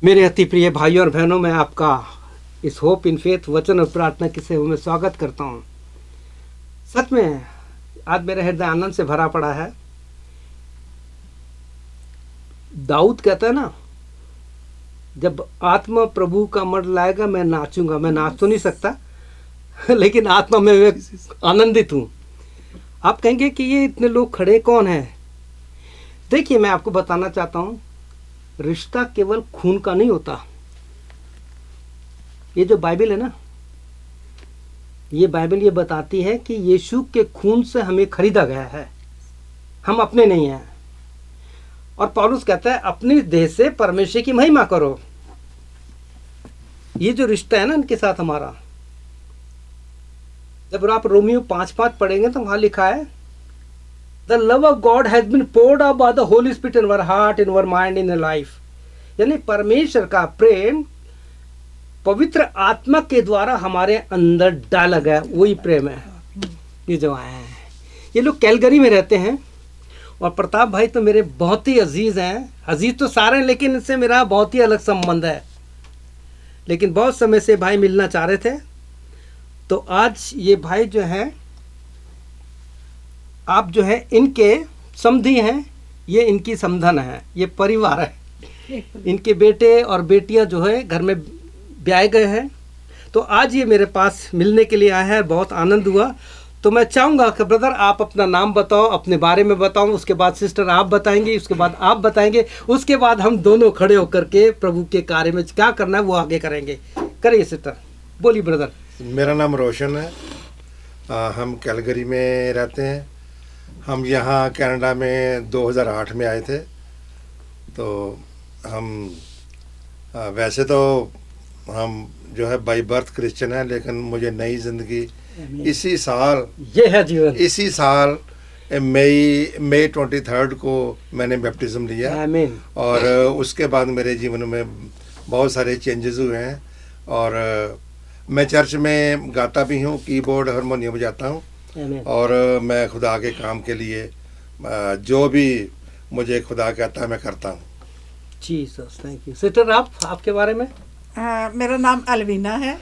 मेरे अति प्रिय भाइयों और बहनों, मैं आपका इस होप इन फेथ वचन और प्रार्थना की सेवा में स्वागत करता हूँ। सच में आज मेरा हृदय आनंद से भरा पड़ा है। दाऊद कहता है ना, जब आत्मा प्रभु का मर्द लाएगा मैं नाचूंगा। मैं नाच तो नहीं सकता लेकिन आत्मा में मैं आनंदित हूँ। आप कहेंगे कि ये इतने लोग खड़े कौन हैं? देखिए, मैं आपको बताना चाहता हूँ, रिश्ता केवल खून का नहीं होता। ये जो बाइबल है ना, ये बाइबल ये बताती है कि यीशु के खून से हमें खरीदा गया है, हम अपने नहीं हैं। और पौलुस कहता है अपनी देह से परमेश्वर की महिमा करो। ये जो रिश्ता है ना इनके साथ हमारा, जब आप रोमियो 5:5 पढ़ेंगे तो वहां लिखा है, The love of God has been poured out by the Holy Spirit in our heart, in our mind, in our life. यानी परमेश्वर का प्रेम पवित्र आत्मा के द्वारा हमारे अंदर डाला गया, वही प्रेम है। ये जो आए हैं, ये लोग कैलगरी में रहते हैं। और प्रताप भाई तो मेरे बहुत ही अजीज हैं। अजीज तो सारे हैं, लेकिन इनसे मेरा बहुत ही अलग संबंध है। लेकिन बहुत समय से भाई मिलना चाह रहे थे, तो आज ये भाई जो हैं, आप जो है इनके समधी हैं, ये इनकी समधन है, ये परिवार है। इनके बेटे और बेटियां जो है घर में ब्याह गए हैं। तो आज ये मेरे पास मिलने के लिए आया है, बहुत आनंद हुआ। तो मैं चाहूँगा कि ब्रदर आप अपना नाम बताओ, अपने बारे में बताओ, उसके बाद सिस्टर आप बताएंगे, उसके बाद आप बताएंगे, उसके बाद हम दोनों खड़े होकर के प्रभु के कार्य में क्या करना है वो आगे करेंगे। करिए सिस्टर, बोलिए ब्रदर। मेरा नाम रोशन है। हम कैलगरी में रहते हैं। हम यहाँ कनाडा में 2008 में आए थे। तो हम वैसे तो हम जो है बाई बर्थ क्रिश्चियन है, लेकिन मुझे नई ज़िंदगी इसी साल, ये है जीवन, इसी साल मई 23 को मैंने बैप्टिज्म लिया। आमीन। और उसके बाद मेरे जीवन में बहुत सारे चेंजेस हुए हैं। और मैं चर्च में गाता भी हूँ, कीबोर्ड हारमोनियम बजाता हूँ। और मैं खुदा के काम के लिए जो भी मुझे खुदा कहता है मैं करता हूँ। Jesus, thank you. सिस्टर आप, आपके बारे में? मेरा नाम अलवीना है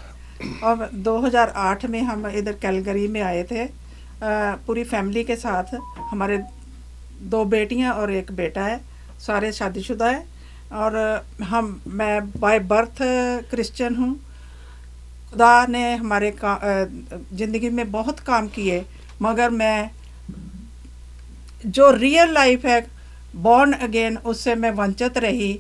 और 2008 में हम इधर कैलगरी में आए थे पूरी फैमिली के साथ। हमारे 2 बेटियां और 1 बेटा है, सारे शादीशुदा है। और मैं बाय बर्थ क्रिश्चियन हूँ। खुदा ने हमारे ज़िंदगी में बहुत काम किए, मगर मैं जो रियल लाइफ है बॉर्न अगेन, उससे मैं वंचित रही।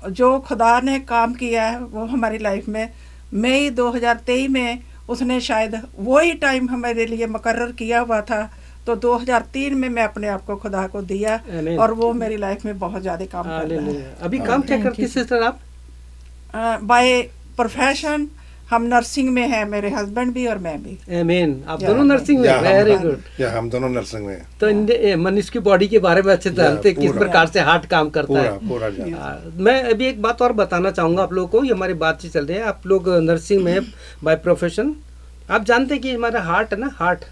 जो खुदा ने काम किया है वो हमारी लाइफ में मई 2023 में उसने शायद वही टाइम हमारे लिए मुकर्रर किया हुआ था। तो 2003 में मैं अपने आप को खुदा को दिया और वो मेरी लाइफ में बहुत ज़्यादा काम कर रहा है। अभी काम क्या करती सिस्टर आप? बाय प्रोफेशन हम नर्सिंग में हैं, मेरे हस्बैंड भी और मैं भी। आमीन। आप दोनों नर्सिंग में? Very good. हम दोनों नर्सिंग में। तो मनुष्य की बॉडी के बारे में अच्छे जानते हैं, किस प्रकार से हार्ट काम करता है। मैं अभी एक बात और बताना चाहूँगा आप लोगों को। ये हमारी बातचीत चल रही है, आप लोग नर्सिंग में बाय प्रोफेशन। आप जानते हैं कि हमारा हार्ट है ना, हार्ट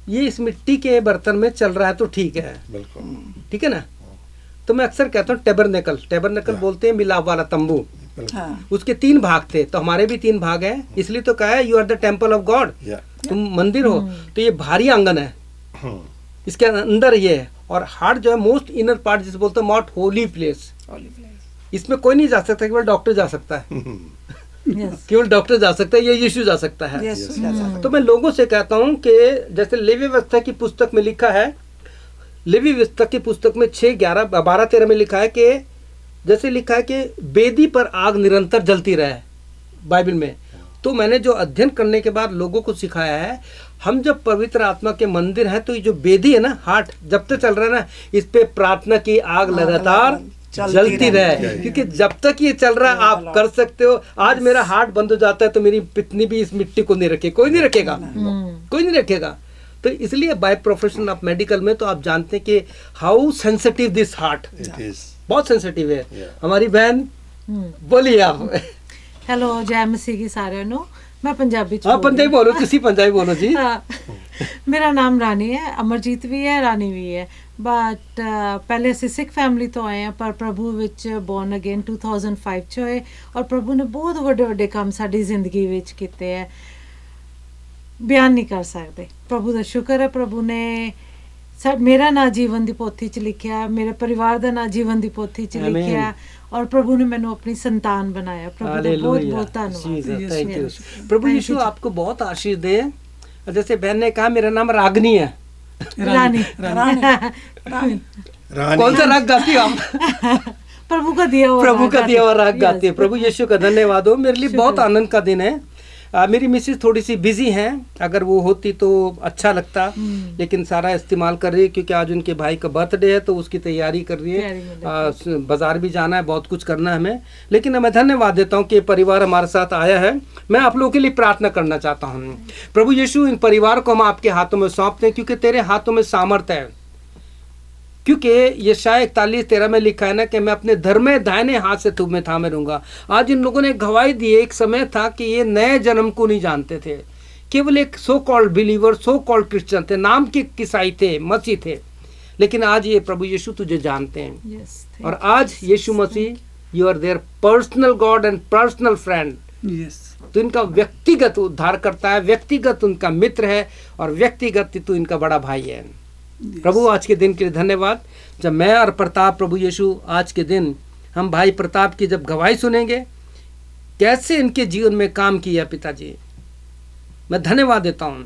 ये इस मिट्टी के बर्तन में चल रहा है तो ठीक है, बिल्कुल ठीक है ना। तो मैं अक्सर कहता हूँ टेबरनेकल बोलते हैं मिलाप वाला तंबू। हाँ। उसके 3 भाग थे, तो हमारे भी 3 भाग हैं। इसलिए तो कहा है you are the temple of God. तुम मंदिर हो। तो ये भारी आंगन है, इसके अंदर ये है। और हार्ट जो है मोस्ट इनर पार्ट, जिसे बोलते हैं मोस्ट होली प्लेस। इसमें कोई नहीं जा सकता, केवल डॉक्टर जा सकता है। केवल डॉक्टर जा सकता है, ये यीशु जा सकता है। तो मैं लोगों से कहता हूँ कि जैसे लेवी व्यवस्था की पुस्तक में लिखा है, लेवी व्यवस्था की पुस्तक में 6:11-12-13 में लिखा है कि जैसे लिखा है कि वेदी पर आग निरंतर जलती रहे बाइबल में। तो मैंने जो अध्ययन करने के बाद लोगों को सिखाया है, हम जब पवित्र आत्मा के मंदिर हैं तो ये जो वेदी है ना, हार्ट जब तक चल रहा है ना, इस पे प्रार्थना की आग लगातार जलती रहे। क्योंकि जब तक ये चल रहा है आप कर सकते हो। आज मेरा हार्ट बंद हो जाता है तो मेरी पत्नी भी इस मिट्टी को नहीं रखे, कोई नहीं रखेगा, कोई नहीं रखेगा। तो इसलिए बाय प्रोफेशन ऑफ मेडिकल में तो आप जानते हैं कि हाउ सेंसिटिव दिस हार्ट, बहुत सेंसिटिव है। हमारी बहन, बोलिए आप। हेलो, जय मसीह की सारे नो। मैं पंजाबी पंजाबी बोलो, तुसी पंजाबी बोलो जी। मेरा नाम रानी है, अमरजीत भी है, रानी भी है। ਬਟ ਪਹਿਲੇ ਅਸੀਂ ਸਿੱਖ ਫੈਮਿਲੀ ਤੋਂ ਆਏ ਹਾਂ, ਪਰ ਪ੍ਰਭੂ ਵਿੱਚ ਬੋਰਨ ਅਗੇਨ 2005 ਚ ਹੋਏ, ਔਰ ਪ੍ਰਭੂ ਨੇ ਬਹੁਤ ਵੱਡੇ ਵੱਡੇ ਕੰਮ ਸਾਡੀ ਜ਼ਿੰਦਗੀ ਵਿੱਚ ਕੀਤੇ ਹੈ, ਬਿਆਨ ਨਹੀਂ ਕਰ ਸਕਦੇ। ਪ੍ਰਭੂ ਦਾ ਸ਼ੁਕਰ ਹੈ, ਪ੍ਰਭੂ ਨੇ ਮੇਰਾ ਨਾਂ ਜੀਵਨ ਦੀ ਪੋਥੀ 'ਚ ਲਿਖਿਆ, ਮੇਰੇ ਪਰਿਵਾਰ ਦਾ ਨਾਂ ਜੀਵਨ ਦੀ ਪੋਥੀ 'ਚ ਲਿਖਿਆ, और प्रभु ने मैंने अपनी संतान बनाया। प्रभु का बहुत बहुत धन्यवाद। थैंक यू प्रभु यीशु, आपको बहुत आशीष दे। जैसे बहन ने कहा मेरा नाम रागनी है, रानी कौन सा राग गाती हो आप? प्रभु का दिया हुआ राग गाती है। प्रभु यीशु का धन्यवाद हो। मेरे लिए बहुत आनंद का दिन है। मेरी मिसेस थोड़ी सी बिजी हैं, अगर वो होती तो अच्छा लगता, लेकिन सारा इस्तेमाल कर रही है क्योंकि आज उनके भाई का बर्थडे है, तो उसकी तैयारी कर रही है। बाजार भी जाना है, बहुत कुछ करना है हमें, लेकिन मैं धन्यवाद देता हूँ कि परिवार हमारे साथ आया है। मैं आप लोगों के लिए प्रार्थना करना चाहता हूँ। प्रभु यीशु, इन परिवार को हम आपके हाथों में सौंपते हैं, क्योंकि तेरे हाथों में सामर्थ्य है। क्योंकि यशायाह 41:13 में लिखा है ना कि मैं अपने धर्मे दाहिने हाथ से तुम्हें थामे रहूंगा। आज इन लोगों ने गवाही दी। एक समय था कि ये नए जन्म को नहीं जानते थे, केवल एक so called believer, so called Christian थे, नाम के ईसाई थे, मसीह थे, लेकिन आज ये प्रभु यीशु तुझे जानते हैं। और आज यीशु मसीह, you are their personal god and personal friend. तो इनका व्यक्तिगत उद्धार करता है, व्यक्तिगत उनका मित्र है, और व्यक्तिगत तो इनका बड़ा भाई है। प्रभु आज के दिन के लिए धन्यवाद। जब मैं और प्रताप, प्रभु यीशु, आज के दिन हम भाई प्रताप की जब गवाही सुनेंगे, कैसे इनके जीवन में काम किया पिताजी, मैं धन्यवाद देता हूँ।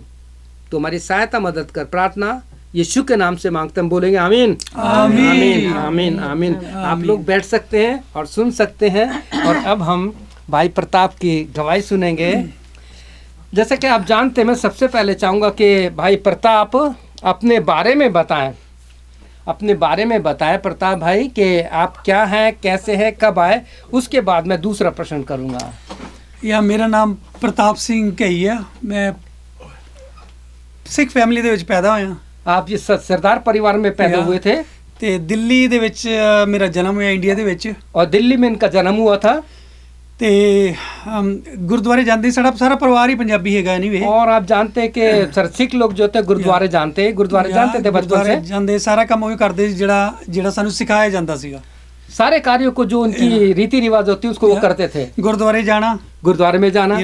तो हमारी सहायता मदद कर, प्रार्थना यीशु के नाम से मांगते हम, बोलेंगे आमीन आमीन आमीन आमीन। आप लोग बैठ सकते हैं और सुन सकते हैं। और अब हम भाई प्रताप की गवाही सुनेंगे। जैसे कि आप जानते हैं, मैं सबसे पहले चाहूँगा कि भाई प्रताप अपने बारे में बताएं, अपने बारे में बताएं प्रताप भाई, कि आप क्या हैं, कैसे हैं, कब आए। उसके बाद मैं दूसरा प्रश्न करूंगा। या मेरा नाम प्रताप सिंह कही है। मैं सिख फैमिली ਦੇ ਵਿੱਚ ਪੈਦਾ ਹੋਇਆ। आप ये सरदार परिवार में पैदा हुए थे? ਤੇ ਦਿੱਲੀ ਦੇ ਵਿੱਚ ਮੇਰਾ ਜਨਮ ਹੋਇਆ, ਇੰਡੀਆ ਦੇ ਵਿੱਚ। और दिल्ली में इनका जन्म हुआ था। ਤੇ ਗੁਰਦੁਆਰੇ ਜਾਂਦੇ, ਸਾਡਾ ਸਾਰਾ ਪਰਿਵਾਰ ਹੀ ਪੰਜਾਬੀ ਹੈਗਾ ਐਨੀਵੇ। और आप जानते हैं कि सर सिख लोग जो थे गुरुद्वारे जानते हैं, गुरुद्वारे जानते थे बचपन से। ਜਾਂਦੇ, ਸਾਰਾ ਕੰਮ ਉਹ ਹੀ ਕਰਦੇ ਸੀ ਜਿਹੜਾ ਸਾਨੂੰ ਸਿਖਾਇਆ ਜਾਂਦਾ ਸੀਗਾ। सारे कार्यों को जो उनकी रीति रिवाज होती है उसको वो करते थे। ਗੁਰਦੁਆਰੇ ਜਾਣਾ, गुरुद्वारे में जाना,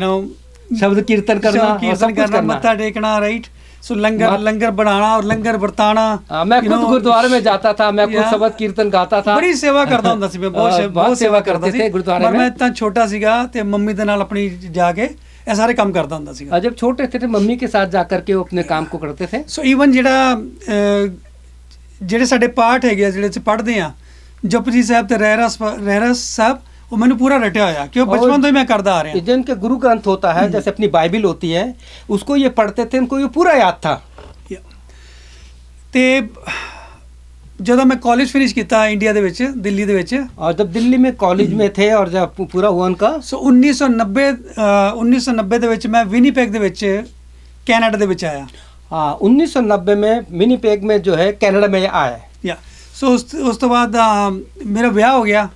शब्द कीर्तन करना, कीर्तन करना, मत्था टेकना, राइट। सो लंगर बनाना और लंगर बरताना। मैं खुद गुरुद्वारे में जाता था, मैं खुद शब्द कीर्तन गाता था, बड़ी सेवा करता ਹੁੰਦਾ ਸੀ ਮੈਂ, ਬਹੁਤ सेवा करता ਸੀ गुरुद्वारे में। मैं इतना छोटा ਸੀਗਾ ਤੇ ਮੰਮੀ ਦੇ ਨਾਲ ਆਪਣੀ ਜਾ ਕੇ ਇਹ ਸਾਰੇ ਕੰਮ ਕਰਦਾ ਹੁੰਦਾ ਸੀਗਾ। जब छोटे थे मम्मी के साथ जाकर के वो अपने काम को करते थे। ਸੋ ਈਵਨ ਜਿਹੜੇ ਸਾਡੇ ਪਾਠ ਹੈਗੇ, ਜਿਹੜੇ ਅਸੀਂ ਪੜ੍ਹਦੇ ਆ, ਜਪਜੀ ਸਾਹਿਬ ਤੇ ਰਹਿਰਾਸ ਸਾਹਿਬ, वो मैंने पूरा रटा होया कि बचपन तो ही मैं करता आ रहा हूं। जिनके गुरु ग्रंथ होता है, जैसे अपनी बाइबल होती है, उसको ये पढ़ते थे, उनको ये पूरा याद था। ते ਜਦੋਂ मैं कॉलेज फिनिश किया इंडिया ਦੇ ਵਿੱਚ, दिल्ली ਦੇ ਵਿੱਚ, और जब दिल्ली में कॉलेज में थे और जब पूरा हुआ उनका, सो 1990 ਦੇ ਵਿੱਚ मैं विनीपेग ਦੇ ਵਿੱਚ कनाडा ਦੇ ਵਿੱਚ आया। हाँ, 1990 में विनीपेग में जो है कनाडा में आया। या सो उस तो बाद मेरा ब्याह हो गया।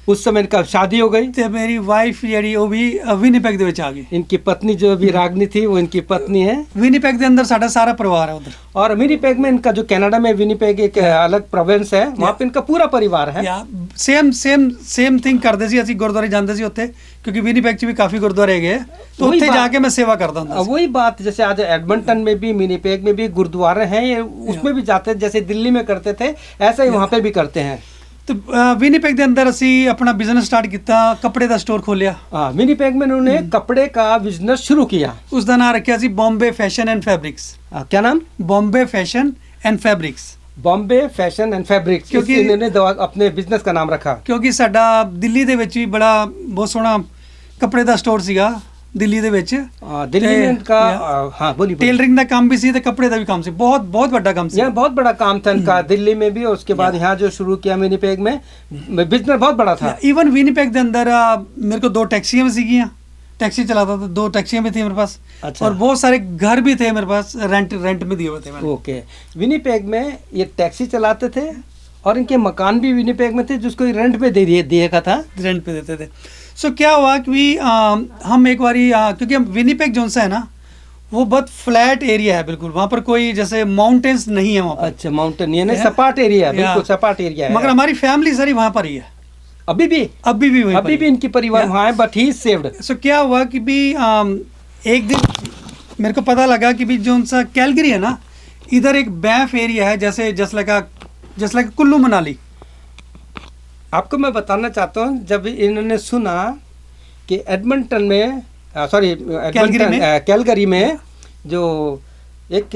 उस समय इनका शादी हो गई। तो मेरी वाइफ जी वो भी विनीपेग ਦੇ ਵਿੱਚ आ गई। इनकी पत्नी जो अभी रागनी थी, वो इनकी पत्नी है। विनीपेग ਦੇ अंदर साਡਾ सारा परिवार है उधर। और विनीपेग में इनका जो कनाडा में विनीपेग एक अलग प्रोविंस है, वहाँ पे इनका पूरा परिवार है। सेम थिंग करते सी, ਅਸੀਂ ਗੁਰਦੁਆਰੇ ਜਾਂਦੇ ਸੀ ਉੱਥੇ, क्योंकि विनीपेग ਚ भी काफी गुरुद्वारे ਹੈਗੇ, तो ਉੱਥੇ जाके मैं सेवा करता हूँ। वही बात, जैसे आज एडमंटन में भी, विनीपेग में भी गुरुद्वारे हैं, उसमें भी जाते हैं, जैसे दिल्ली में करते थे, ऐसा ही वहाँ पे भी करते हैं। तो विनीपेग ਦੇ ਅੰਦਰ ਅਸੀਂ ਆਪਣਾ ਬਿਜ਼ਨਸ ਸਟਾਰਟ ਕੀਤਾ, ਕੱਪੜੇ ਦਾ ਸਟੋਰ ਖੋਲਿਆ। हाँ, विनीपेग में उन्होंने कपड़े का बिजनेस शुरू किया। ਉਸ ਦਾ ਨਾਮ ਰੱਖਿਆ ਸੀ बॉम्बे फैशन एंड फैब्रिक्स। क्या नाम? Bombay fashion and fabrics. Bombay fashion and fabrics, क्योंकि इन्होंने अपने बिजनेस का नाम रखा। क्योंकि ਸਾਡਾ ਦਿੱਲੀ ਦੇ ਵਿੱਚ ਵੀ ਬੜਾ ਬਹੁਤ ਸੋਹਣਾ ਕੱਪੜੇ ਦਾ ਸਟੋਰ ਸੀਗਾ ਦਿੱਲੀ ਦੇ ਵਿੱਚ। दिल्ली में इनका, हाँ बोलिए। टेलरिंग ਦਾ ਕੰਮ ਵੀ ਸੀ ਤੇ ਕੱਪੜੇ ਦਾ ਵੀ ਕੰਮ ਸੀ, बहुत बड़ा काम ਸੀ। यहाँ बहुत बड़ा काम था इनका, दिल्ली में भी, और उसके बाद यहाँ जो शुरू किया विनीपेग में, बिजनेस बहुत बड़ा था। इवन विनीपेग ਦੇ ਅੰਦਰ मेरे को 2 टैक्सियां भी ਸੀਗੀਆਂ, टैक्सी चलाता था, 2 टैक्सियां भी थी मेरे पास। अच्छा। और बहुत सारे घर भी थे मेरे पास, रेंट में दिए हुए थे मैंने। ओके, विनीपेग में ये टैक्सी चलाते थे, और इनके मकान भी विनीपेग में थे, जिसको रेंट पे दिया था, रेंट पे देते थे। सो क्या हुआ कि हम एक बारी, क्योंकि हम विनीपेग जोन सा है ना, वो बहुत फ्लैट एरिया है बिल्कुल, वहाँ पर कोई जैसे माउंटेन्स नहीं है वहाँ पर। अच्छा, माउंटेन यानी सपाट एरिया है, बिल्कुल सपाट एरिया है। मगर हमारी फैमिली सारी वहाँ पर ही है अभी भी वहीं पर इनकी परिवार वहाँ है, बट ही इज सेव्ड। सो क्या हुआ कि भी एक दिन मेरे को पता लगा कि भी जो सा कैलगरी है ना, इधर एक बैंफ एरिया है, जैसे जस्ट लाइक कुल्लू मनाली। आपको मैं बताना चाहता हूँ, जब इन्होंने सुना कि एडमंटन में कैलगरी में जो एक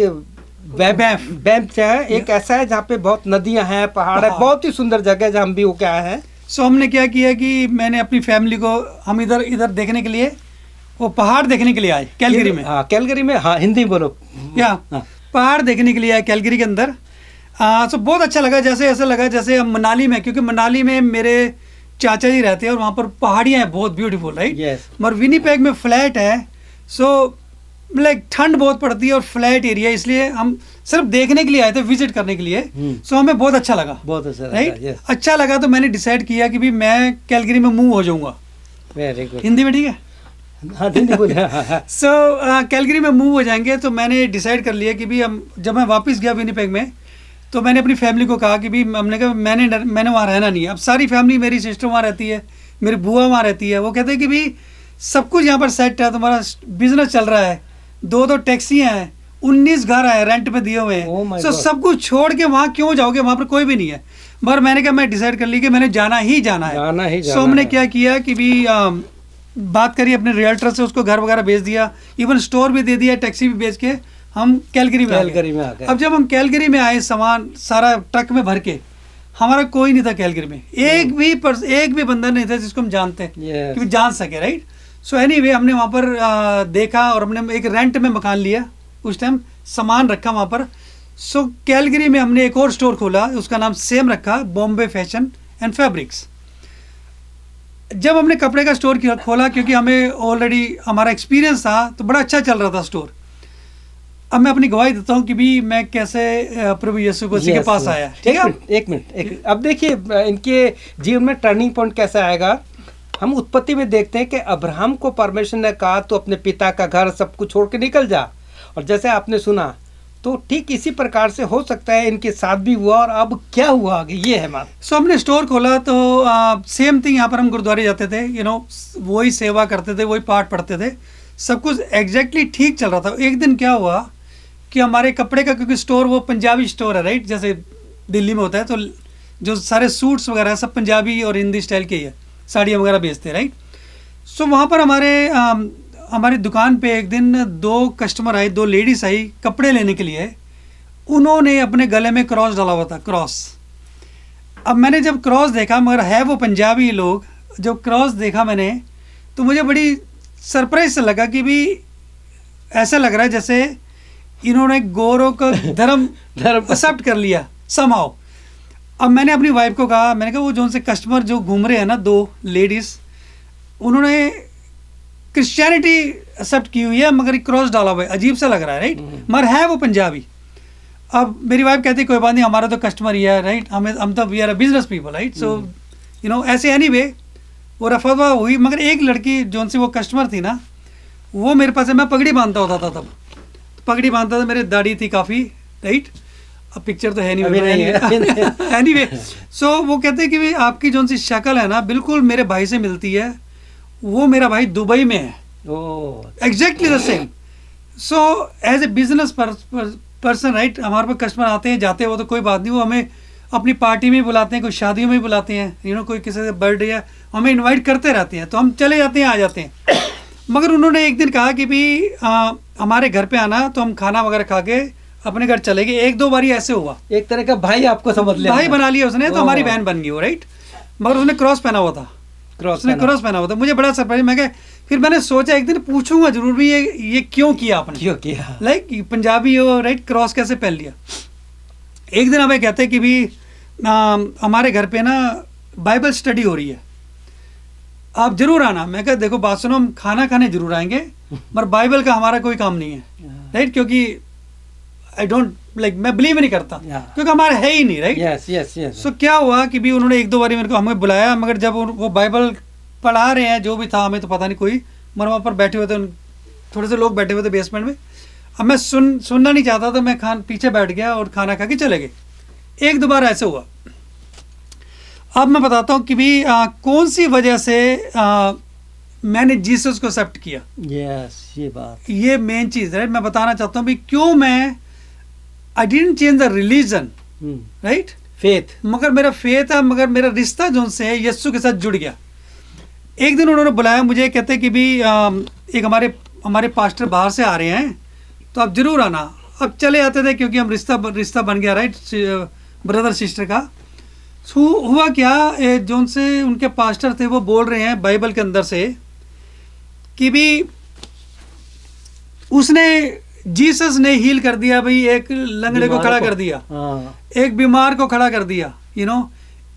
बैंफ है, एक ऐसा है जहाँ पे बहुत नदियाँ हैं, पहाड़ है, बहुत ही सुंदर जगह है जहाँ हम भी होके आए हैं। सो हमने क्या किया कि मैंने अपनी फैमिली को, हम इधर देखने के लिए, वो पहाड़ देखने के लिए आए कैलगरी में। हाँ, कैलगरी में, हाँ हिंदी बोलो। या पहाड़ देखने के लिए आए कैलगरी के अंदर। सो बहुत अच्छा लगा, जैसे ऐसा लगा जैसे हम मनाली में, क्योंकि मनाली में मेरे चाचा जी रहते हैं और वहाँ पर पहाड़ियाँ हैं बहुत ब्यूटीफुल, राइट। मगर विनीपेग में फ्लैट है, सो लाइक ठंड बहुत पड़ती है और फ्लैट एरिया, इसलिए हम सिर्फ देखने के लिए आए थे, विजिट करने के लिए। सो हमें बहुत अच्छा लगा, राइट। अच्छा लगा तो मैंने डिसाइड किया कि भी मैं कैलगरी में मूव हो जाऊंगा। Very good. हिंदी में ठीक है? हाँ, हिंदी बोले। सो कैलगरी में मूव हो जाएंगे, तो मैंने डिसाइड कर लिया कि भी हम, जब मैं वापस गया विनीपेग में, तो मैंने अपनी फैमिली को कहा कि भी हमने कहा मैंने वहाँ रहना नहीं है। अब सारी फैमिली, मेरी सिस्टर वहाँ रहती है, मेरी बुआ वहाँ रहती है, वो कहते हैं कि भी सब कुछ यहाँ पर सेट है, तुम्हारा बिजनेस चल रहा है, 2 टैक्सियाँ हैं, 19 घर है रेंट पे दिए हुए हैं, सो सब कुछ छोड़ के वहाँ क्यों जाओगे, वहाँ पर कोई भी नहीं है। मगर मैंने कहा, मैं डिसाइड कर ली कि मैंने जाना ही जाना है। सो हमने क्या किया कि भी बात करी अपने रियल्टर से, उसको घर वगैरह भेज दिया, इवन स्टोर भी दे दिया, टैक्सी भी भेज के हम कैलगरी में आ गए। अब जब हम कैलगरी में आए, सामान सारा ट्रक में भर के, हमारा कोई नहीं था कैलगरी में, एक भी बंदा नहीं था जिसको हम जानते हैं कि जान सके, राइट। सो एनीवे हमने वहाँ पर देखा और हमने एक रेंट में मकान लिया, उस टाइम सामान रखा वहाँ पर। सो कैलगरी में हमने एक और स्टोर खोला, उसका नाम सेम रखा, बॉम्बे फैशन एंड फैब्रिक्स। जब हमने कपड़े का स्टोर खोला, क्योंकि हमें ऑलरेडी हमारा एक्सपीरियंस था, तो बड़ा अच्छा चल रहा था स्टोर। अब मैं अपनी गवाही देता हूँ कि भी मैं कैसे प्रभु यीशु मसीह के पास आया। ठीक है, एक मिनट। अब देखिए इनके जीवन में टर्निंग पॉइंट कैसा आएगा। हम उत्पत्ति में देखते हैं कि अब्राहम को परमेश्वर ने कहा, तो अपने पिता का घर सब कुछ छोड़ के निकल जा, और जैसे आपने सुना, तो ठीक इसी प्रकार से हो सकता है इनके साथ भी हुआ। और अब क्या हुआ आगे, ये है बात। सो हमने स्टोर खोला, तो सेम थिंग, यहाँ पर हम गुरुद्वारे जाते थे, वही सेवा करते थे, वही पाठ पढ़ते थे, सब कुछ एग्जैक्टली ठीक चल रहा था। एक दिन क्या हुआ कि हमारे कपड़े का, क्योंकि स्टोर वो पंजाबी स्टोर है, राइट, जैसे दिल्ली में होता है, तो जो सारे सूट्स वगैरह सब पंजाबी और हिंदी स्टाइल के ही है, साड़ियाँ वगैरह बेचते हैं, राइट। सो वहाँ पर हमारी दुकान पे एक दिन 2 कस्टमर आए, 2 लेडीज आई कपड़े लेने के लिए। उन्होंने अपने गले में क्रॉस डाला हुआ था, क्रॉस। अब मैंने जब क्रॉस देखा, मगर है वो पंजाबी लोग, जब क्रॉस देखा मैंने, तो मुझे बड़ी सरप्राइज से लगा कि भी ऐसा लग रहा है जैसे इन्होंने गोरों का धर्म एक्सेप्ट कर लिया समहाउ। अब मैंने अपनी वाइफ को कहा, मैंने कहा वो जो उनसे कस्टमर जो घूम रहे हैं ना, 2 लेडीज़, उन्होंने क्रिश्चियनिटी एक्सेप्ट की हुई है, मगर क्रॉस डाला हुआ है, अजीब सा लग रहा है, राइट, मगर है वो पंजाबी। अब मेरी वाइफ कहती कोई बात नहीं, हमारा तो कस्टमर ही है, राइट, हम तो we are a business people, right. So ऐसे एनीवे वो रफा हुई। मगर एक लड़की जो उनसे वो कस्टमर थी ना, वो मेरे पास है, मैं पगड़ी बांधता होता था तब, पगड़ी बांधता था, मेरी दाढ़ी थी काफ़ी, राइट। अब पिक्चर तो है नहीं, एनीवे। सो वो कहते कि भाई आपकी जो सी शक्ल है ना, बिल्कुल मेरे भाई से मिलती है, वो मेरा भाई दुबई में है, exactly the same. So as a business person, right, हमारे पास कस्टमर आते हैं जाते हैं, वो तो कोई बात नहीं, वो हमें अपनी पार्टी में भी बुलाते हैं, कोई शादियों में भी बुलाते हैं, कोई किसी का बर्थडे है, हमें इनवाइट करते रहते हैं, तो हम चले जाते हैं, आ जाते हैं। मगर उन्होंने एक दिन कहा कि भी हमारे घर पे आना, तो हम खाना वगैरह खा के अपने घर चले गए। 1-2 बारी ऐसे हुआ, एक तरह का भाई आपको समझ लिया, भाई बना लिया उसने, तो हमारी बहन बन गई वो, राइट। मगर उसने क्रॉस पहना हुआ था, क्रॉस पहना हुआ था। मुझे बड़ा सरप्राइज, मैं फिर मैंने सोचा एक दिन पूछूंगा जरूर भी ये क्यों किया आपने, क्यों किया, लाइक पंजाबी हो, राइट, क्रॉस कैसे पहन लिया। एक दिन हमें कहते कि भी हमारे घर पे ना बाइबल स्टडी हो रही है, आप जरूर आना। मैं कहा देखो बात सुनो, हम खाना खाने जरूर आएंगे, मगर बाइबल का हमारा कोई काम नहीं है, राइट, क्योंकि आई डोंट लाइक, मैं बिलीव नहीं करता, क्योंकि हमारा है ही नहीं, राइट। यस। सो क्या हुआ कि भी उन्होंने 1-2 बारी मेरे को हमें बुलाया, मगर जब वो बाइबल पढ़ा रहे हैं, जो भी था, हमें तो पता नहीं कोई, मगर वहाँ पर बैठे हुए थे, थोड़े से लोग बैठे हुए थे बेसमेंट में। अब मैं सुनना नहीं चाहता, तो मैं पीछे बैठ गया और खाना खा के चले गए। एक दो बार ऐसे हुआ। अब मैं बताता हूँ कि भी कौन सी वजह से मैंने जीसस को एक्सेप्ट किया। यस, ये बात, ये मेन चीज़ है। मैं बताना चाहता हूँ भी क्यों मैं I didn't change the religion, right, faith, मगर मेरा फेथ है, मगर मेरा रिश्ता जो उनसे है यीशु के साथ जुड़ गया। एक दिन उन्होंने बुलाया मुझे, कहते कि भी एक हमारे पास्टर बाहर से आ रहे हैं, तो आप जरूर आना। अब चले आते थे क्योंकि हम रिश्ता बन गया, राइट, ब्रदर सिस्टर का। हुआ क्या, जो उनसे उनके पास्टर थे वो बोल रहे हैं बाइबल के अंदर से कि भी उसने जीसस ने हील कर दिया भाई, एक लंगड़े को खड़ा कर दिया, एक बीमार को खड़ा कर दिया,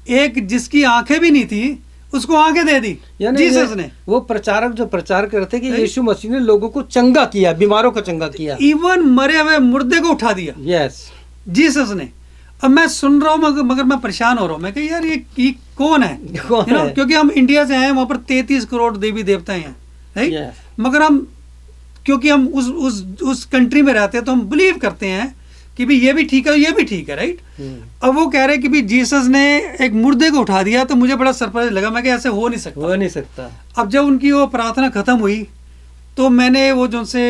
एक जिसकी आंखें भी नहीं थी उसको आंखें दे दी जीसस ने। वो प्रचारक जो प्रचार करते कि यीशु मसीह ने लोगों को चंगा किया, बीमारों को चंगा किया, इवन मरे हुए मुर्दे को उठा दिया, यस, जीसस ने। अब मैं सुन रहा हूँ मगर मैं परेशान हो रहा हूँ। मैं कह यार ये कौन है, क्योंकि हम इंडिया से आए, वहाँ पर 33 करोड़ देवी देवता हैं, राइट, मगर हम क्योंकि हम उस कंट्री में रहते हैं तो हम बिलीव करते हैं कि भी ये भी ठीक है, ये भी ठीक है, राइट। अब वो कह रहे कि भी जीसस ने एक मुर्दे को उठा दिया, तो मुझे बड़ा सरप्राइज लगा। मैं ऐसे हो नहीं सकता। अब जब उनकी वो प्रार्थना खत्म हुई तो मैंने वो जो से,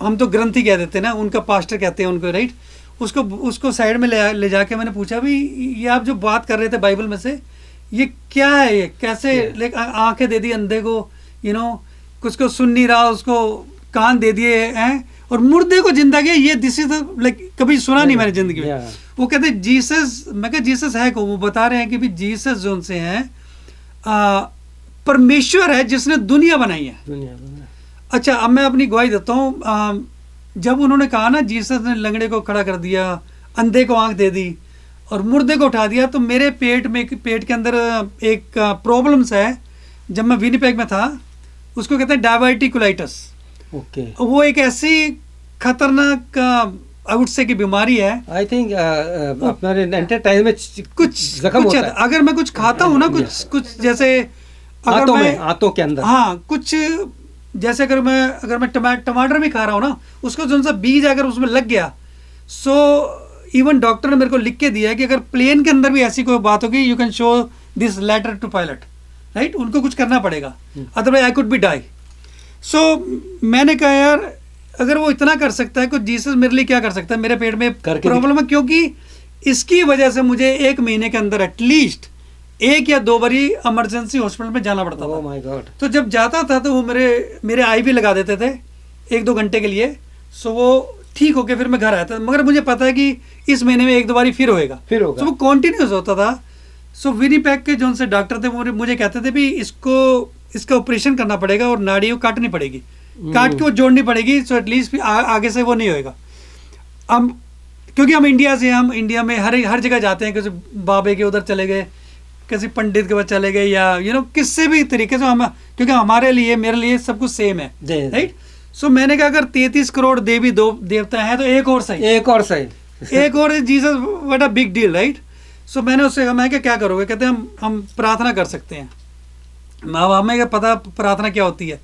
हम तो ग्रंथी कह देते हैं ना, उनका पास्टर कहते हैं उनको, राइट, उसको साइड में ले जाके मैंने पूछा भी ये आप जो बात कर रहे थे बाइबल में से, ये क्या है, ये कैसे आंखें दे दी अंधे को, कुछ को सुन नहीं रहा उसको कान दे दिए हैं, और मुर्दे को जिंदा किया। ये दिस इज लाइक कभी सुना नहीं मैंने जिंदगी में। वो कहते जीसस, मैं कहा जीसस है को, वो बता रहे हैं कि भी जीसस जो उनसे हैं परमेश्वर है जिसने दुनिया बनाई है। अच्छा, अब मैं अपनी गवाही देता हूँ। जब उन्होंने कहा ना जीसस ने लंगड़े को खड़ा कर दिया, अंधे को आंख दे दी और मुर्दे को उठा दिया, तो मेरे पेट के अंदर एक प्रॉब्लम्स है। जब मैं विनिपेग में था, उसको कहते हैं डायवर्टिकुलाइटिस। ओके, वो एक ऐसी खतरनाक आउट से की बीमारी है। आई थिंक अपने टाइम में कुछ जख्म होता है। अगर मैं कुछ खाता हूँ ना, कुछ जैसे आंतों के अंदर, हाँ, कुछ जैसे अगर मैं टमाटर भी खा रहा हूँ ना, उसको जो सा बीज अगर उसमें लग गया, सो इवन डॉक्टर ने मेरे को लिख के दिया है कि अगर प्लेन के अंदर भी ऐसी कोई बात होगी, you can show this letter to pilot, right, उनको कुछ करना पड़ेगा, otherwise I could be die. So मैंने कहा यार अगर वो इतना कर सकता है तो जीसस मेरे लिए क्या कर सकता है, मेरे पेट में प्रॉब्लम है, क्योंकि इसकी वजह से मुझे 1 महीने के अंदर एटलीस्ट 1 या 2 बारी इमरजेंसी हॉस्पिटल में जाना पड़ता था। Oh my God. तो जब जाता था तो वो मेरे आई भी लगा देते थे 1-2 घंटे के लिए, सो वो ठीक होके फिर मैं घर आया था। मगर मुझे पता है कि इस महीने में 1-2 बारी फिर होगा, तो वो कॉन्टिन्यूस होता था। सो विनीपेग के जो से डॉक्टर थे मुझे कहते थे भी इसका ऑपरेशन करना पड़ेगा और नाड़ी को काटनी पड़ेगी, काट के वो जोड़नी पड़ेगी, सो एटलीस्ट आगे से वो नहीं होएगा। हम क्योंकि हम इंडिया में हर जगह जाते हैं, किसी बाबे के उधर चले गए, किसी पंडित के पास चले गए, या किसी भी तरीके से हम, क्योंकि हमारे लिए मेरे लिए सब कुछ सेम है, राइट। सो मैंने कहा अगर 33 करोड़ देवी देवता हैं तो एक और सही Jesus what a big deal, right. So मैंने उससे कहा, मैं क्या करोगे, कहते हैं हम प्रार्थना कर सकते हैं। हमें क्या पता प्रार्थना क्या होती है।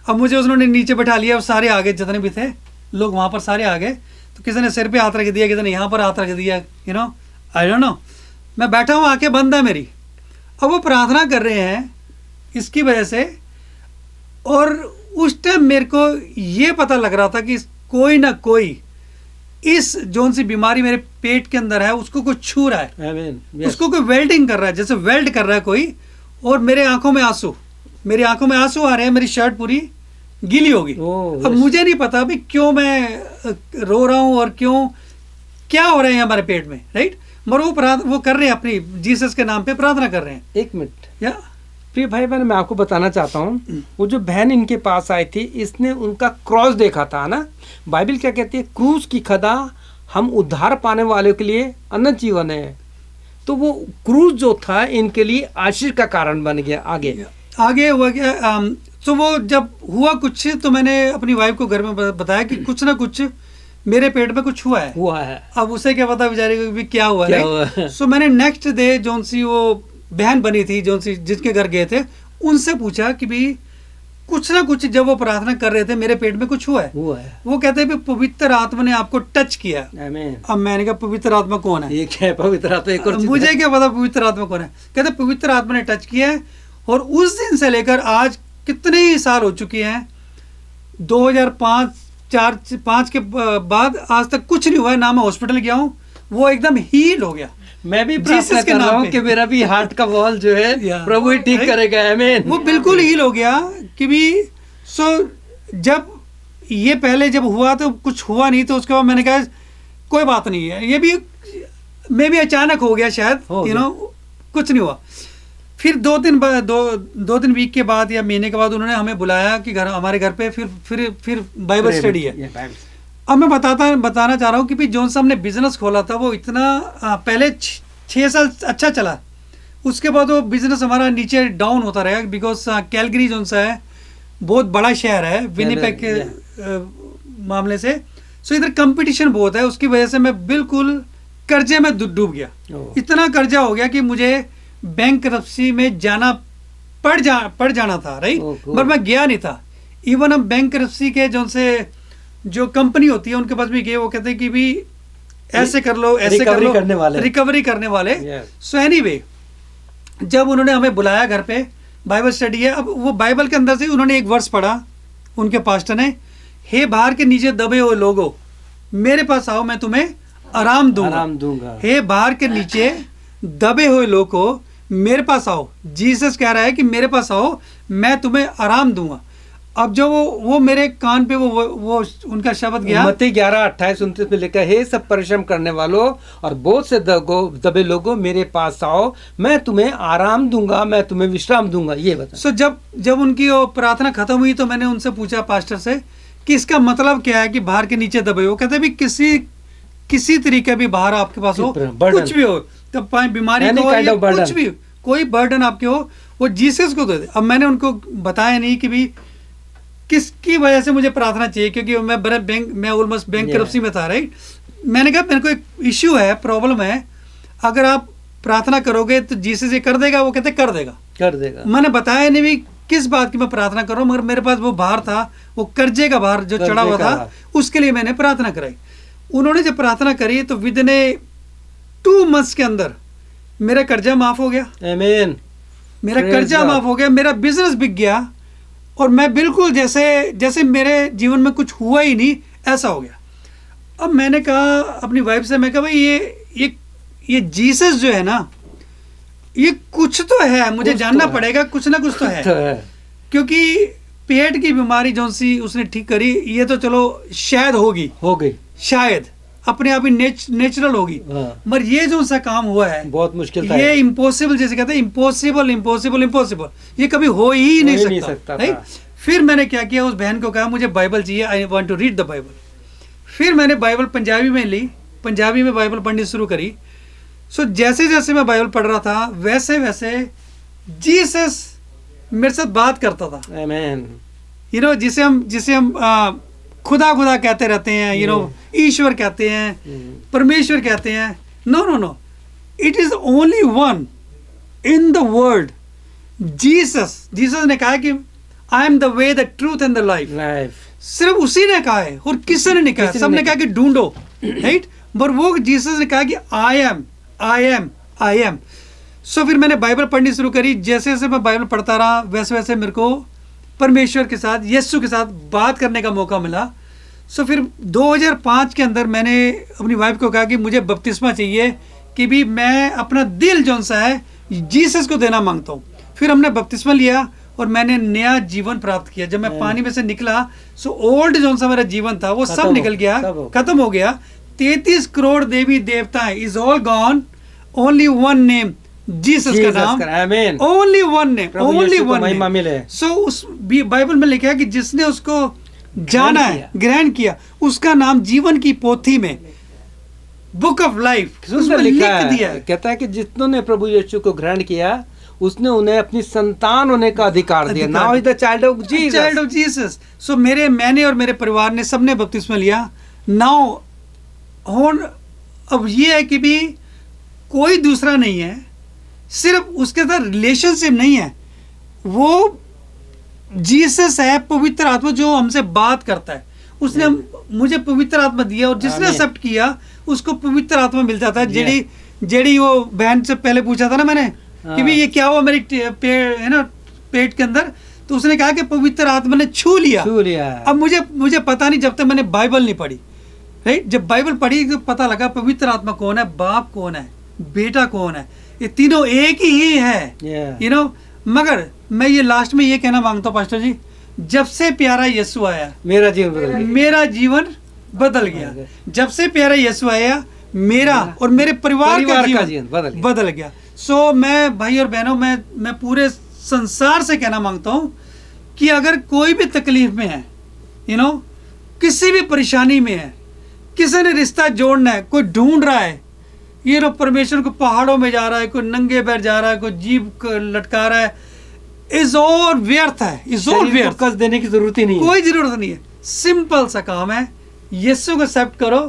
अब मुझे उन्होंने नीचे बैठा लिया, सारे आ गए, जितने भी थे लोग वहाँ पर सारे आ गए। तो किसी ने सिर पे हाथ रख दिया, किसी ने यहाँ पर हाथ रख दिया, आई डोंट नो। मैं बैठा हूँ, आंखें बंद है मेरी। अब वो प्रार्थना कर रहे हैं इसकी वजह से, और उस टाइम मेरे को ये पता लग रहा था कि कोई ना कोई इस जोन सी बीमारी मेरे पेट के अंदर है, उसको कोई छू रहा है, उसको कोई वेल्डिंग कर रहा है, जैसे वेल्ड कर रहा है कोई। और मेरे आंखों में आंसू आ रहे हैं, मेरी शर्ट पूरी गीली होगी। अब मुझे नहीं पता भी क्यों मैं रो रहा हूँ और क्या हो रहा है हमारे पेट में, राइट। मगर वो कर रहे हैं अपनी जीसस के नाम पे प्रार्थना कर रहे हैं। 1 मिनट या प्रिय भाई बहन, मैं आपको बताना चाहता हूँ, वो जो बहन इनके पास आई थी, इसने उनका क्रॉस देखा था ना। बाइबल क्या कहती है, क्रूस की खदा हम उद्धार पाने वालों के लिए अनंत जीवन है। तो वो क्रूस जो था इनके लिए आशीष का कारण बन गया। आगे हुआ क्या, तो वो जब हुआ कुछ, तो मैंने अपनी वाइफ को घर में बताया कि कुछ ना कुछ मेरे पेट में कुछ हुआ है। अब उसे क्या पता बेचारे को भी क्या हुआ है। सो मैंने नेक्स्ट डे जोन सी वो बहन बनी थी, जोन सी जिसके घर गए थे, उनसे पूछा कि भी कुछ ना कुछ जब वो प्रार्थना कर रहे थे मेरे पेट में कुछ हुआ है। वो कहते हैं पवित्र आत्मा ने आपको टच किया। आमीन। अब मैंने कहा पवित्र आत्मा कौन है? ये क्या है पवित्र आत्मा? एक और चीज़ मुझे है। क्या पता पवित्र आत्मा कौन है? कहते पवित्र आत्मा ने टच किया है। और उस दिन से लेकर आज कितने ही साल हो चुके हैं, 2005 के बाद आज तक कुछ नहीं हुआ है। ना मैं हॉस्पिटल गया हूँ, वो एकदम हील हो गया। मैं भी जीसस प्रार्थना के कर रहा नाम हूँ पे। कि मेरा भी हार्ट का वॉल जो है Yeah. प्रभु ही ठीक Right? करेगा। आमीन। वो बिल्कुल हील हो गया कि भी जब ये पहले जब हुआ तो कुछ हुआ नहीं, तो उसके बाद मैंने कहा कोई बात नहीं है, ये भी मैं भी अचानक हो गया शायद, हो यू गया। नो कुछ नहीं हुआ। फिर दो तीन वीक के बाद या महीने के बाद उन्होंने हमें बुलाया कि हमारे घर पे फिर बाइबल स्टडी है। ये बाइबल। अब मैं बताना चाह रहा हूँ कि भी जॉन साहब ने बिजनेस खोला था, वो इतना पहले 6 साल अच्छा चला। उसके बाद वो बिजनेस हमारा नीचे डाउन होता रहा, बिकॉज कैलगरी जॉन सा है बहुत बड़ा शहर है विनिपेग के मामले से। सो इधर कंपटीशन बहुत है, उसकी वजह से मैं बिल्कुल कर्जे में डूब गया। इतना कर्जा हो गया कि मुझे बैंकरप्सी में जाना पड़ जाना था, राइट। पर मैं गया नहीं था। इवन हम बैंकरप्सी के जो कंपनी होती है उनके पास भी गए, वो कहते हैं कि भी ऐसे कर लो, ऐसे कर लो, रिकवरी करने वाले। सो एनीवे, जब उन्होंने हमें बुलाया घर पे, बाइबल स्टडी है। अब वो बाइबल के अंदर से उन्होंने एक वर्स पढ़ा, उनके पास्टर ने, हे बाहर के नीचे दबे हुए लोगो मेरे पास आओ, मैं तुम्हें आराम दूंगा। हे बाहर के नीचे दबे हुए लोगो मेरे पास आओ। जीसस कह रहा है कि मेरे पास आओ, मैं तुम्हें आराम दूंगा। अब जो वो मेरे कान पे वो उनका शब्द गया, मत्ती 11:28-29 में लिखा है, हे सब परिश्रम करने वालों और बोझ से दबे लोगों मेरे पास आओ, मैं तुम्हें आराम दूंगा, मैं तुम्हें विश्राम दूंगा। ये बता। सो जब उनकी वो प्रार्थना खत्म हुई तो मैंने उनसे पूछा पास्टर से कि इसका मतलब क्या है कि बाहर के नीचे दबे हो। कहते भी किसी तरीके भी बाहर आपके पास हो, कुछ भी हो, तब बीमारी हो या कुछ भी, कोई बर्डन आपके हो, वो जीसस को दे दे। अब मैंने उनको बताया नहीं कि भी किसकी वजह से मुझे प्रार्थना चाहिए, क्योंकि मैं ऑलमोस्ट बैंकरप्सी में था, राइट। मैंने कहा मेरे को एक इश्यू है, प्रॉब्लम है, अगर आप प्रार्थना करोगे तो जीसस ये कर देगा। वो कहते कर देगा। मैंने बताया नहीं भी किस बात की मैं प्रार्थना कर रहा हूँ, मगर मेरे पास वो भार था, वो कर्जे का भार जो चढ़ा हुआ था, उसके लिए मैंने प्रार्थना कराई। उन्होंने जब प्रार्थना करी तो विद इन 2 मंथ्स के अंदर मेरा कर्जा माफ हो गया। आमीन। मेरा कर्जा माफ हो गया, मेरा बिजनेस बिक गया, और मैं बिल्कुल जैसे मेरे जीवन में कुछ हुआ ही नहीं ऐसा हो गया। अब मैंने कहा अपनी वाइफ से, मैं कहा भाई ये जीसस जो है ना, ये कुछ तो है, मुझे जानना पड़ेगा, कुछ ना कुछ तो है। क्योंकि पेट की बीमारी जो सी उसने ठीक करी, ये तो चलो शायद हो गई शायद अपने आप ही नेचुरल होगी, मगर ये जो सा काम हुआ है बहुत मुश्किल था। ये इम्पॉसिबल, जैसे कहते हैं इम्पॉसिबल, ये कभी हो ही नहीं सकता, राइट। फिर मैंने क्या किया, उस बहन को कहा मुझे बाइबल चाहिए, I want to read the Bible. फिर मैंने बाइबल पंजाबी में ली, पंजाबी में बाइबल पढ़नी शुरू करी। सो जैसे जैसे मैं बाइबल पढ़ रहा था वैसे वैसे जीसस मेरे साथ बात करता था। आमीन। यू नो, जिसे हम खुदा कहते रहते हैं, यू नो, ईश्वर कहते हैं, परमेश्वर कहते हैं। No, it is only one in the world, Jesus ने कहा कि I am the way, the truth and the life. सिर्फ उसी ने कहा है और किसी ने नहीं कहा। सबने कहा कि ढूंढो, राइट, पर वो जीसस ने कहा कि आई एम। सो फिर मैंने बाइबल पढ़नी शुरू करी। जैसे जैसे मैं बाइबल पढ़ता रहा वैसे वैसे मेरे को परमेश्वर के साथ, यीशु के साथ बात करने का मौका मिला। सो फिर 2005 के अंदर मैंने अपनी वाइफ को कहा कि मुझे बपतिस्मा चाहिए, कि भी मैं अपना दिल जौन सा है जीसस को देना मांगता हूँ। फिर हमने बपतिस्मा लिया और मैंने नया जीवन प्राप्त किया। जब मैं पानी में से निकला, सो ओल्ड जौन सा मेरा जीवन था वो सब निकल गया, खत्म हो गया। 33 करोड़ देवी देवताएं is all gone, only one name, Jesus का नाम, only one name, only one name. So उस बाइबल में लिखा है कि जिसने उसको जाना है, ग्रहण किया, उसका नाम जीवन की पोथी में, बुक ऑफ लाइफ, उसमें लिख दिया है। कहता है कि जितनों ने प्रभु यीशु को ग्रहण किया उसने उन्हें अपनी संतान होने का अधिकार दिया। Now is the child of Jesus. So मैंने और मेरे परिवार ने सबने बपतिस्मा लिया। नाउ अब ये है कि भी कोई दूसरा नहीं है, सिर्फ उसके साथ रिलेशनशिप नहीं है, वो जीसस है पवित्र आत्मा जो हमसे बात करता है, उसने मुझे पवित्र आत्मा दिया और जिसने आमीन। एक्सेप्ट किया उसको पवित्र आत्मा मिल जाता है। जेडी वो बहन से पहले पूछा था ना मैंने कि भी ये क्या हुआ मेरी है ना पेट के अंदर, तो उसने कहा कि पवित्र आत्मा ने छू लिया। अब मुझे पता नहीं जब तक मैंने बाइबल नहीं पढ़ी, राइट। जब बाइबल पढ़ी तो पता लगा पवित्र आत्मा कौन है, बाप कौन है, बेटा कौन है, ये तीनों एक ही है, यू नो। मगर मैं ये लास्ट में ये कहना मांगता हूँ पास्टर जी, जब से प्यारा यीशु आया मेरा जीवन बदल गया। मेरा जीवन बदल गया। जब से प्यारा यीशु आया मेरा और मेरे परिवार का जीवन बदल गया। सो मैं भाई और बहनों, मैं पूरे संसार से कहना मांगता हूँ कि अगर कोई भी तकलीफ में है, यू नो, किसी भी परेशानी में है, किसी ने रिश्ता जोड़ना है, कोई ढूंढ रहा है, ये नो परमेश्वर को पहाड़ों में जा रहा है, कोई नंगे पैर जा रहा है, कोई जीभ लटका रहा है, इज और व्यर्थ है, इज और व्यर्थ। कष्ट देने की जरूरत ही नहीं है, कोई जरूरत नहीं है। सिंपल सा काम है, यीशु को एक्सेप्ट करो,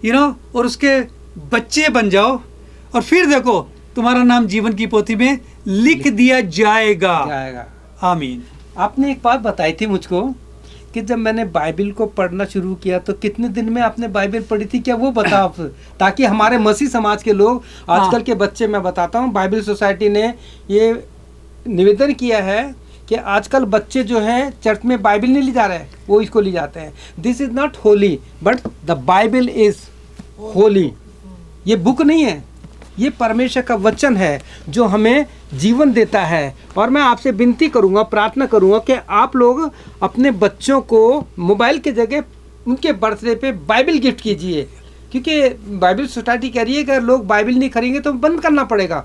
यू नो, और उसके बच्चे बन जाओ, और फिर देखो तुम्हारा नाम जीवन की पोथी में लिख दिया जाएगा। आमीन। आपने एक बात बताई थी मुझको कि जब मैंने बाइबल को पढ़ना शुरू किया तो कितने दिन में आपने बाइबल पढ़ी थी, क्या वो बताओ आप, ताकि हमारे मसीह समाज के लोग, आजकल के बच्चे, मैं बताता हूँ, बाइबल सोसाइटी ने ये निवेदन किया है कि आजकल बच्चे जो हैं चर्च में बाइबल नहीं ले जा रहे हैं, वो इसको ले जाते हैं। This is not Holi but the Bible is Holi. ये बुक नहीं है, ये परमेश्वर का वचन है जो हमें जीवन देता है। और मैं आपसे विनती करूंगा, प्रार्थना करूंगा कि आप लोग अपने बच्चों को मोबाइल के जगह उनके बर्थडे पे बाइबल गिफ्ट कीजिए, क्योंकि बाइबल सोसाइटी कह रही है कि अगर लोग बाइबल नहीं खरीदेंगे तो बंद करना पड़ेगा।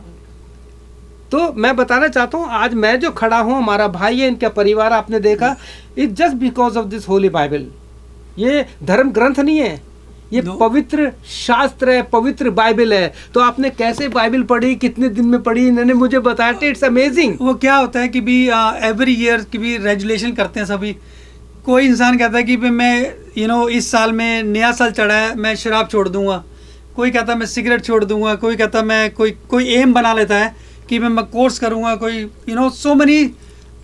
तो मैं बताना चाहता हूँ, आज मैं जो खड़ा हूँ, हमारा भाई है, इनका परिवार आपने देखा, it just because of this Holi Bible. ये धर्म ग्रंथ नहीं है, ये पवित्र शास्त्र है, पवित्र बाइबल है। तो आपने कैसे बाइबल पढ़ी, कितने दिन में पढ़ी, इन्होंने मुझे बताया, इट्स अमेजिंग। वो क्या होता है कि भी एवरी ईयर की भी रेजुलेशन करते हैं सभी। कोई इंसान कहता है कि भी मैं यू नो इस साल में नया साल चढ़ा है, मैं शराब छोड़ दूंगा, कोई कहता है मैं सिगरेट छोड़ दूंगा, कोई कहता है मैं कोई एम बना लेता है कि मैं कोर्स करूंगा, कोई यू नो सो मनी,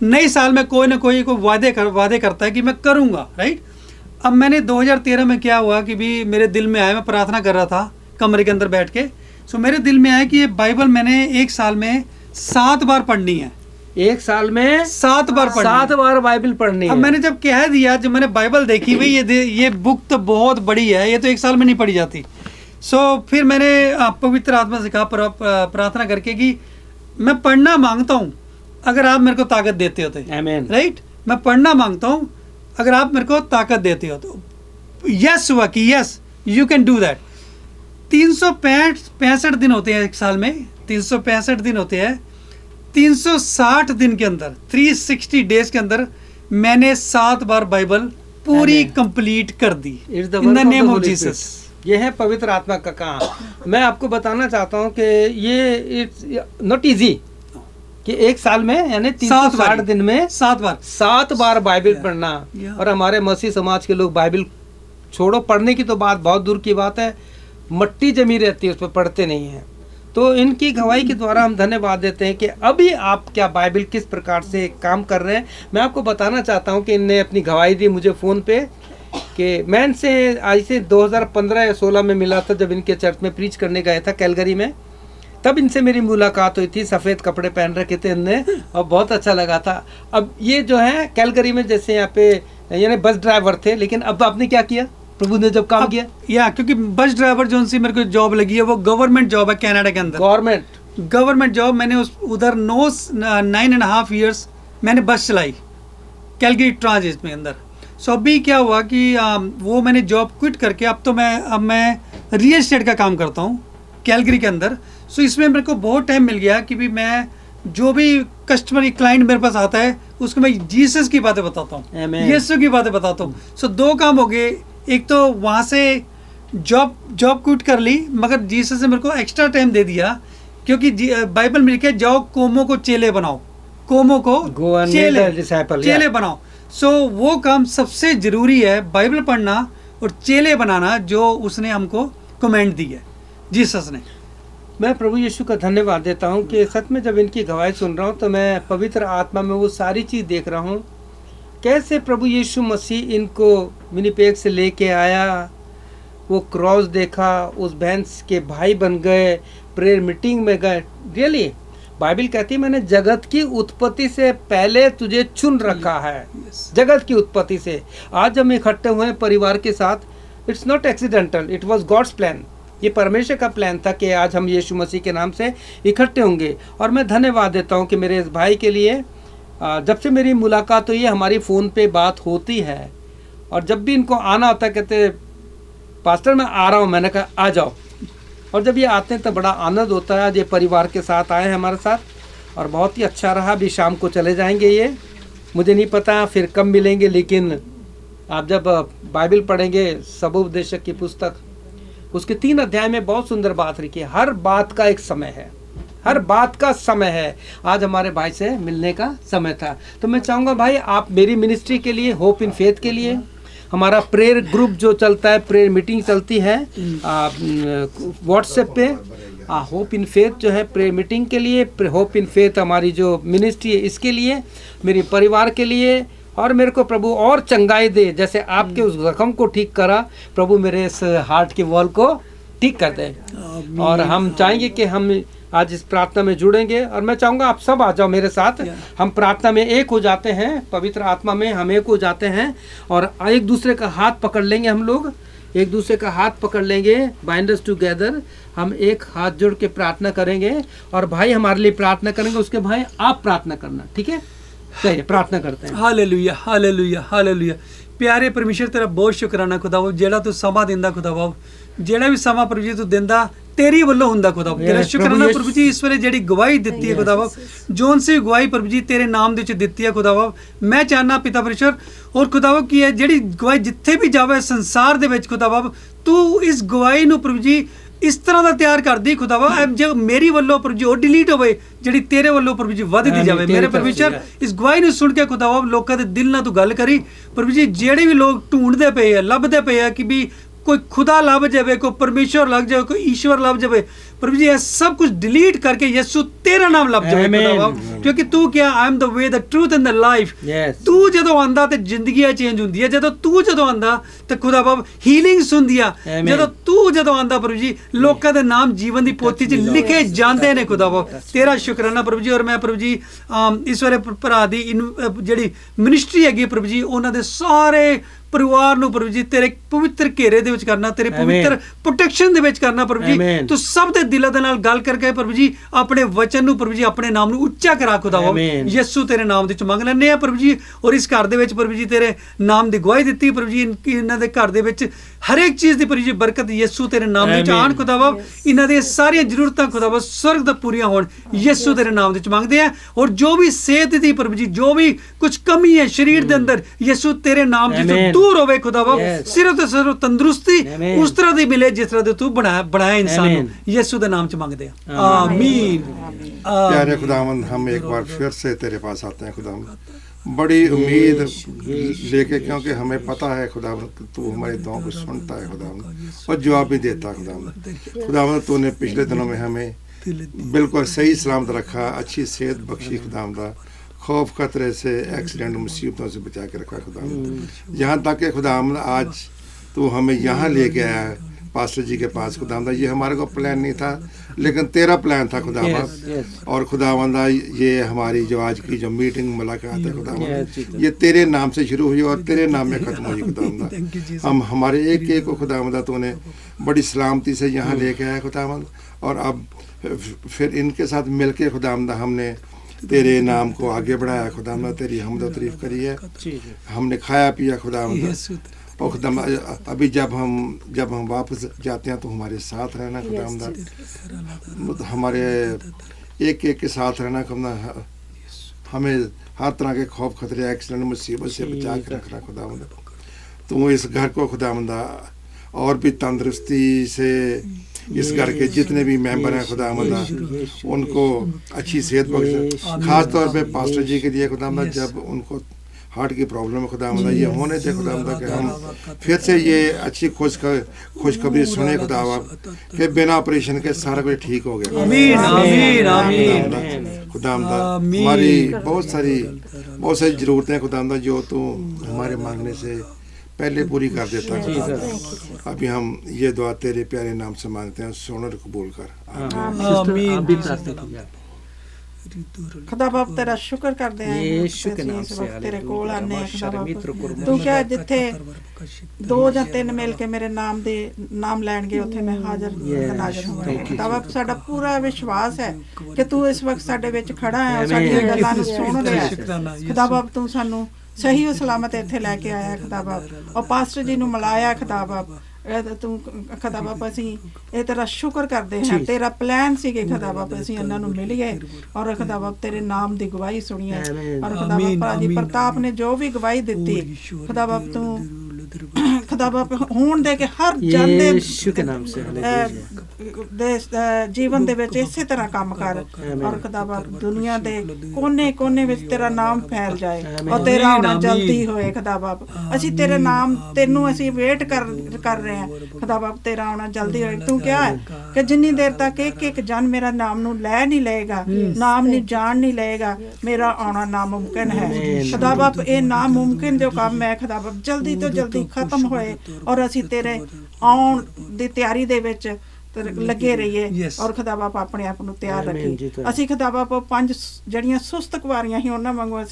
नए साल में कोई ना कोई वादे करता है कि मैं करूंगा, राइट। अब मैंने 2013 में क्या हुआ कि भी मेरे दिल में आया, मैं प्रार्थना कर रहा था कमरे के अंदर बैठ के, सो मेरे दिल में आया कि ये बाइबल मैंने एक साल में 7 बार पढ़नी है। एक साल में 7 बार पढ़नी, 7 बार बाइबल पढ़नी है। अब मैंने जब कह दिया, जब मैंने बाइबल देखी, भाई ये बुक तो बहुत बड़ी है, ये तो एक साल में नहीं पढ़ी जाती। सो फिर मैंने पवित्र आत्मा से कहा प्रार्थना करके कि मैं पढ़ना मांगता हूँ, अगर आप मेरे को ताकत देते हो तो, आमीन, राइट। मैं पढ़ना मांगता हूँ, अगर आप मेरे को ताकत देते हो तो। यस हुआ कि yes you can do that. 365 दिन होते हैं एक साल में, 365 दिन होते हैं। 360 दिन के अंदर, 360 डेज के अंदर मैंने 7 बार बाइबल पूरी कंप्लीट कर दी, in the name of Jesus. ये है पवित्र आत्मा का काम। मैं आपको बताना चाहता हूँ कि ये इट्स नॉट इजी कि एक साल में, यानी 360 दिन में 7 बार बाइबल पढ़ना। और हमारे मसीह समाज के लोग बाइबल छोड़ो, पढ़ने की तो बात बहुत दूर की बात है, मट्टी जमी रहती है, उस पर पढ़ते नहीं हैं। तो इनकी गवाही के द्वारा हम धन्यवाद देते हैं कि अभी आप क्या बाइबल किस प्रकार से काम कर रहे हैं। मैं आपको बताना चाहता हूं कि इनने अपनी गवाही दी मुझे फ़ोन पे कि मैं इनसे आज से 2015 या 16 में मिला था, जब इनके चर्च में प्रीच करने गया था कैलगरी में, तब इनसे मेरी मुलाकात हुई थी। सफ़ेद कपड़े पहन रखे थे इनने और बहुत अच्छा लगा था। अब ये जो है कैलगरी में जैसे यहाँ पे यानी बस ड्राइवर थे, लेकिन अब आपने क्या किया, प्रभु ने जब काम किया, या क्योंकि बस ड्राइवर जो सी मेरे को जॉब लगी है वो गवर्नमेंट जॉब है कनाडा के अंदर, गवर्नमेंट जॉब। मैंने उधर 9.5 ईयर्स मैंने बस चलाई कैलगरी ट्रांजिट में अंदर। सो अभी क्या हुआ कि वो मैंने जॉब क्विट करके अब मैं रियल एस्टेट का काम करता हूँ कैलगरी के अंदर। सो इसमें मेरे को बहुत टाइम मिल गया कि भी मैं जो भी कस्टमर क्लाइंट मेरे पास आता है उसको मैं जीसस की बातें बताता हूँ, यीशु की बातें बताता हूँ। सो 2 काम हो गए, एक तो वहाँ से जॉब क्विट कर ली, मगर जीसस ने मेरे को एक्स्ट्रा टाइम दे दिया, क्योंकि बाइबल में लिखा है जाओ कोमों को चेले बनाओ, कोमों को चेले बनाओ। सो वो काम सबसे ज़रूरी है, बाइबल पढ़ना और चेले बनाना, जो उसने हमको कमेंट दी है जीसस ने। मैं प्रभु यीशु का धन्यवाद देता हूँ कि सच में जब इनकी गवाही सुन रहा हूँ तो मैं पवित्र आत्मा में वो सारी चीज़ देख रहा हूँ कैसे प्रभु यीशु मसीह इनको विनिपेग से लेके आया, वो क्रॉस देखा, उस बहन के भाई बन गए, प्रेयर मीटिंग में गए। रियली बाइबल कहती है मैंने जगत की उत्पत्ति से पहले तुझे चुन रखा है, जगत की उत्पत्ति से। आज हम इकट्ठे हुए हैं परिवार के साथ, it's not accidental, it was God's plan. ये परमेश्वर का प्लान था कि आज हम यीशु मसीह के नाम से इकट्ठे होंगे। और मैं धन्यवाद देता हूँ कि मेरे इस भाई के लिए जब से मेरी मुलाकात हुई है, हमारी फ़ोन पे बात होती है, और जब भी इनको आना होता है कहते पास्टर मैं आ रहा हूँ, मैंने कहा आ जाओ। और जब ये आते हैं तो बड़ा आनंद होता है। आज ये परिवार के साथ आए हैं हमारे साथ, और बहुत ही अच्छा रहा। अभी शाम को चले जाएंगे ये, मुझे नहीं पता फिर कब मिलेंगे, लेकिन आप जब बाइबल पढ़ेंगे सबोपदेशक की पुस्तक, उसके 3 अध्याय में बहुत सुंदर बात लिखी है। हर बात का एक समय है, हर बात का समय है। आज हमारे भाई से मिलने का समय था, तो मैं चाहूँगा भाई आप मेरी मिनिस्ट्री के लिए, होप इन फेथ के लिए, हमारा प्रेयर ग्रुप जो चलता है, प्रेयर मीटिंग चलती है व्हाट्सएप पे, होप इन फेथ जो है प्रेयर मीटिंग के लिए, होप इन फेथ हमारी जो मिनिस्ट्री है इसके लिए, मेरे परिवार के लिए, और मेरे को प्रभु और चंगाई दे। जैसे आपके उस जख्म को ठीक करा, प्रभु मेरे इस हार्ट के वॉल को ठीक कर दे। और हम चाहेंगे कि हम आज इस प्रार्थना में जुड़ेंगे, और मैं चाहूँगा आप सब आ जाओ मेरे साथ। हम प्रार्थना में एक हो जाते हैं, पवित्र आत्मा में हम एक हो जाते हैं, और एक दूसरे का हाथ पकड़ लेंगे। हम लोग एक दूसरे का हाथ पकड़ लेंगे, बाइंड अस टुगेदर। हम एक हाथ जोड़ के प्रार्थना करेंगे, और भाई हमारे लिए प्रार्थना करेंगे, उसके भाई आप प्रार्थना करना, ठीक है? चलिए प्रार्थना करते हैं। Hallelujah hallelujah hallelujah. प्यारे परमेश्वर तेरा बहुत शुकराना खुदा बाब, ਜਿਹੜਾ ਤੂੰ ਸਮਾਂ ਦਿੰਦਾ ਖੁਦਾ ਬਾਬ, ਜਿਹੜਾ ਵੀ ਸਮਾਂ ਪ੍ਰਭੂ ਜੀ ਤੂੰ ਦਿੰਦਾ ਤੇਰੀ ਵੱਲੋਂ ਹੁੰਦਾ ਖੁਦਾ ਬਾਬ। ਤੇਰਾ ਸ਼ੁਕਰਾਨਾ ਪ੍ਰਭੂ ਜੀ ਇਸ ਵੇਲੇ ਜਿਹੜੀ ਗਵਾਹੀ ਦਿੱਤੀ ਹੈ ਖੁਦਾ ਬਾਬ, ਜੋਨ ਸੀ ਗਵਾਹੀ ਪ੍ਰਭੂ ਜੀ ਤੇਰੇ ਨਾਮ ਦੇ ਵਿੱਚ ਦਿੱਤੀ ਹੈ ਖੁਦਾ ਬਾਬ। ਮੈਂ ਚਾਹਨਾ ਪਿਤਾ ਪਰਮੇਸ਼ਰ ਔਰ ਖੁਦਾ ਬਾਬ ਕੀ ਹੈ ਜਿਹੜੀ ਗਵਾਹੀ ਜਿੱਥੇ ਵੀ ਜਾਵੇ ਸੰਸਾਰ ਦੇ ਵਿੱਚ ਖੁਦਾ ਬਾਬ, ਤੂੰ ਇਸ ਗਵਾਹੀ ਨੂੰ ਪ੍ਰਭੂ ਜੀ ਇਸ ਤਰ੍ਹਾਂ ਦਾ ਤਿਆਰ ਕਰਦੀ ਖੁਦਾ ਬਾਬ, ਜੇ ਮੇਰੀ ਵੱਲੋਂ ਪ੍ਰਭੂ ਜੀ ਉਹ ਡਿਲੀਟ ਹੋਵੇ, ਜਿਹੜੀ ਤੇਰੇ ਵੱਲੋਂ ਪ੍ਰਭੂ ਜੀ ਵੱਧਦੀ ਜਾਵੇ। ਮੇਰੇ ਪਰਮੇਸ਼ਰ ਇਸ ਗਵਾਹੀ ਨੂੰ ਸੁਣ ਕੇ ਖੁਦਾ ਬਾਬ ਲੋਕਾਂ ਦੇ ਦਿਲ ਨਾਲ ਤੂੰ ਗੱਲ ਕਰੀ ਪ੍ਰਭੂ ਜੀ। ਜਿਹੜੇ ਵੀ ਲੋਕ ਢੂੰਡਦੇ ਪਏ ਆ, ਲੱਭਦੇ ਪਏ ਆ ਕਿ ਵੀ कोई खुदा लभ जाए, कोई परमेश्वर लग जाए, कोई ईश्वर लभ जाए, प्रभु जी ये सब कुछ डिलीट करके यीशु तेरा नाम लभ जाए खुदा, क्योंकि तू क्या आई am the way the truth and the life. तू जदों आंदा ते जिंदगी चेंज हुंदी है, जदों तू जदों आंदा ते खुदा बाब हीलिंग्स हुंदी है, जदों तू जदों आंदा प्रभु जी लोकां दे नाम जीवन दी पोथी च लिखे जांदे ने खुदा बाब। तेरा शुकराना प्रभु जी। और मैं प्रभु जी इस वाले भरा दी जिहड़ी मिनिस्ट्री हैगी प्रभु जी, उन्हां दे सारे परिवार ਨੂੰ ਪ੍ਰਭੂ ਜੀ ਤੇਰੇ ਪਵਿੱਤਰ ਘੇਰੇ ਦੇ ਵਿੱਚ ਕਰਨਾ, ਤੇਰੇ ਪਵਿੱਤਰ ਪ੍ਰੋਟੈਕਸ਼ਨ ਦੇ ਵਿੱਚ ਕਰਨਾ ਪ੍ਰਭੂ ਜੀ। ਤੂੰ ਸਭ ਦੇ ਦਿਲਾਂ ਦੇ ਨਾਲ ਗੱਲ ਕਰਕੇ ਪ੍ਰਭੂ ਜੀ ਆਪਣੇ ਵਚਨ ਨੂੰ ਪ੍ਰਭੂ ਜੀ ਆਪਣੇ ਨਾਮ ਨੂੰ ਉੱਚਾ ਕਰਾ ਖੁਦਾਵਾ। ਯਿਸੂ ਤੇਰੇ ਨਾਮ ਦੇ ਵਿੱਚ ਮੰਗ ਲੈਂਦੇ ਆ ਪ੍ਰਭੂ ਜੀ। ਔਰ ਇਸ ਘਰ ਦੇ ਵਿੱਚ ਪ੍ਰਭੂ ਜੀ ਤੇਰੇ ਨਾਮ ਦੀ ਗਵਾਹੀ ਦਿੱਤੀ ਪ੍ਰਭੂ ਜੀ, ਇਹਨਾਂ ਦੇ ਘਰ ਦੇ ਵਿੱਚ ਹਰੇਕ ਚੀਜ਼ ਦੀ ਪ੍ਰਭੂ ਜੀ ਬਰਕਤ ਯਿਸੂ ਤੇਰੇ ਨਾਮ ਦੇ ਵਿੱਚ ਆਣ ਖੁਦਾਵਾ। ਇਹਨਾਂ ਦੀਆਂ ਸਾਰੀਆਂ ਜ਼ਰੂਰਤਾਂ ਖੁਦਾਵਾ स्वर्ग तक पूरियां होण यीशु तेरे नाम दे विच मंगदे हैं। और जो भी सेहत दी प्रभु जी जो भी कुछ कमी है शरीर दे अंदर यीशु तेरे नाम दे दूर होवे खुदावा। सिर्फ ते सिर्फ तंदुरुस्ती उस तरह दी मिले जिस तरह दे तू बनाया इंसान को। यीशु दे नाम च मंगदे हैं, आमीन। प्यारे खुदावंद हम एक बार फिर से तेरे पास आते हैं खुदावंद, बड़ी उम्मीद लेके, क्योंकि हमें पता है खुदावंद तू हमारी दुआओं को सुनता है खुदावंद और जवाब भी देता है खुदावंद। खुदावंद तूने पिछले दिनों में हमें बिल्कुल सही सलामत रखा, अच्छी सेहत बख्शी खुदावंद, खौफ खतरे से एक्सीडेंट मुसीबतों से बचा के रखा खुदावंद। यहाँ तक कि खुदावंद आज तू हमें यहाँ लेके आया पास्टर जी के पास खुदावंद। ये हमारे को प्लान नहीं था लेकिन तेरा प्लान था खुदावंद। और खुदावंद ये हमारी जो आज की जो मीटिंग मुलाकात है खुदावंद ये तेरे नाम से शुरू हुई और तेरे नाम में ख़त्म हुई खुदावंद। हम हमारे एक एक को खुदावंद तूने बड़ी सलामती से यहाँ लेके आया खुदावंद। और अब फिर इनके साथ मिलके खुदावंद हमने तेरे नाम को आगे बढ़ाया खुदावंद, तेरी हमद व तारीफ करी है, हमने खाया पिया खुदावंद। और खुदाम अभी जब हम वापस जाते हैं तो हमारे साथ रहना खुदावंद, हमारे एक एक के साथ रहना खुदावंद, हमें हर तरह के खौफ खतरे एक्सीडेंट मुसीबत से बचा के रखना खुदावंद। तो इस घर को खुदावंद और भी तंदुरुस्ती से इस घर के जितने भी मेंबर हैं खुदावंद उनको अच्छी सेहत बख्श, खास तौर पे पास्टर जी के लिए खुदावंद जब उनको हार्ट की प्रॉब्लम है खुदावंद ये होने थे खुदावंद कि हम फिर से ये अच्छी खुशखबरी सुने खुदावंद कि बिना ऑपरेशन के सारा कुछ ठीक हो गया। आमीन आमीन आमीन। खुदावंदा आमीन। हमारी बहुत सारी ज़रूरतें हैं खुदावंदा, जो तू हमारे मांगने से पहले पूरी कर देता है। अभी हम ये दुआ तेरे प्यारे नाम से मांगते हैं, सुन और कबूल कर। आमीन। आप भी प्रार्थना कीजिए। खुदा बाप तेरा शुक्र करते हैं यीशु के ਅਸੀਂ नाम ਇਸ से ਵਕਤ ਤੇਰੇ ਕੋਲ ਆਨੇ ਆ ਖੁਦਾ मित्र ਬਾਪ ਤੂੰ ਕਿਹਾ ਜਿੱਥੇ 2 ਜਾਂ 3 ਮਿਲ ਕੇ ਮੇਰੇ ਨਾਮ ਲੈਣਗੇ ਉੱਥੇ ਮੈਂ ਹਾਜ਼ਰ ਨਾਜ਼ਰ ਹੋਵਾਂਗਾ। ਖੁਦਾ ਬਾਪ ਸਾਡਾ ਪੂਰਾ ਵਿਸ਼ਵਾਸ ਹੈ ਕਿ ਤੂੰ ਇਸ ਵਕਤ ਸਾਡੇ ਵਿੱਚ ਖੜਾ ਹੈ, ਸਾਡੀਆਂ ਗੱਲਾਂ ਨੂੰ ਸੁਣ ਰਿਹਾ ਹੈ। ਖੁਦਾ ਬਾਪ ਤੂੰ ਸਾਨੂੰ ਸਹੀ ਸਲਾਮਤ ਇੱਥੇ ਲੈ ਕੇ ਆਇਆ ਖੁਦਾ ਬਾਪ, ਔਰ ਪਾਸਟਰ ਜੀ ਨੂੰ ਮਿਲਾਇਆ ਖੁਦਾ ਬਾਪ। ਤੂੰ ਖੁਦਾ ਬਾਪ ਅਸੀਂ ਇਹ ਤੇਰਾ ਸ਼ੁਕਰ ਕਰਦੇ ਹਾਂ, ਤੇਰਾ ਪਲਾਨ ਸੀ ਕਿ ਖੁਦਾ ਬਾਪ ਅਸੀਂ ਇਹਨਾਂ ਨੂੰ ਮਿਲੀਏ ਔਰ ਖੁਦਾ ਬਾਪ ਤੇਰੇ ਨਾਮ ਦੀ ਗਵਾਹੀ ਸੁਣੀਏ। ਔਰ ਖੁਦਾ ਬਾਪ ਭਾਜੀ ਪ੍ਰਤਾਪ ਨੇ ਜੋ ਵੀ ਗਵਾਹੀ ਦਿੱਤੀ ਖੁਦਾ ਬਾਪ ਤੂੰ ਖੁਦਾ ਬਾਪ ਹੋਣ ਦੇ ਕੇ ਹਰ ਜਨ यीशु के नाम से ਦੇ ਜੀਵਨ ਦੇ ਵਿੱਚ ਇਸੇ ਤਰ੍ਹਾਂ ਕੰਮ ਕਰ, ਔਰ ਖੁਦਾ ਬਾਪ ਦੁਨੀਆ ਦੇ ਕੋਨੇ ਵਿੱਚ ਤੇਰਾ ਨਾਮ ਫੈਲ ਜਾਏ ਔਰ ਤੇਰਾ ਆਉਣਾ ਜਲਦੀ ਹੋਏ ਖੁਦਾ ਬਾਪ। ਅਸੀਂ ਤੇਰੇ ਨਾਮ ਤੈਨੂੰ ਅਸੀਂ ਵੇਟ ਕਰ ਰਹੇ ਹਾਂ ਖੁਦਾ ਬਾਪ, ਤੇਰਾ ਆਉਣਾ ਜਲਦੀ ਹੋਏ। ਤੂੰ ਕਿਹਾ ਹੈ ਕਿ ਜਿੰਨੀ ਦੇਰ ਤੱਕ ਇੱਕ ਜਨ ਮੇਰਾ ਨਾਮ ਨੂੰ ਲੈ ਨਹੀਂ ਲਏਗਾ, ਨਾਮ ਨਹੀਂ ਜਾਣ ਨਹੀਂ ਲਏਗਾ, ਮੇਰਾ ਆਉਣਾ ਨਾਮੁਮਕਿਨ ਹੈ ਖੁਦਾ ਬਾਪ। ਇਹ ਨਾਮੁਮਕਿਨ ਜੋ ਕੰਮ ਹੈ ਖੁਦਾ ਬਾਪ ਜਲਦੀ ਤੋਂ ਜਲਦੀ ਖਤਮ ਹੋਏ ਔਰ ਅਸੀਂ ਤੇਰੇ ਆਉਣ ਦੀ ਤਿਆਰੀ ਦੇ ਵਿੱਚ ਲੱਗੇ ਰਹੀਏ ਔਰ ਖੁਦਾ ਬਾਪ ਆਪਣੇ ਆਪ ਨੂੰ ਤਿਆਰ ਰੱਖੀ। ਅਸੀਂ ਖੁਦਾ ਬਾਪ 5 ਜਿਹੜੀਆਂ ਸੁਸਤ ਕੁਵਾਰੀਆਂ ਸੀ ਉਹਨਾਂ ਵਾਂਗੂ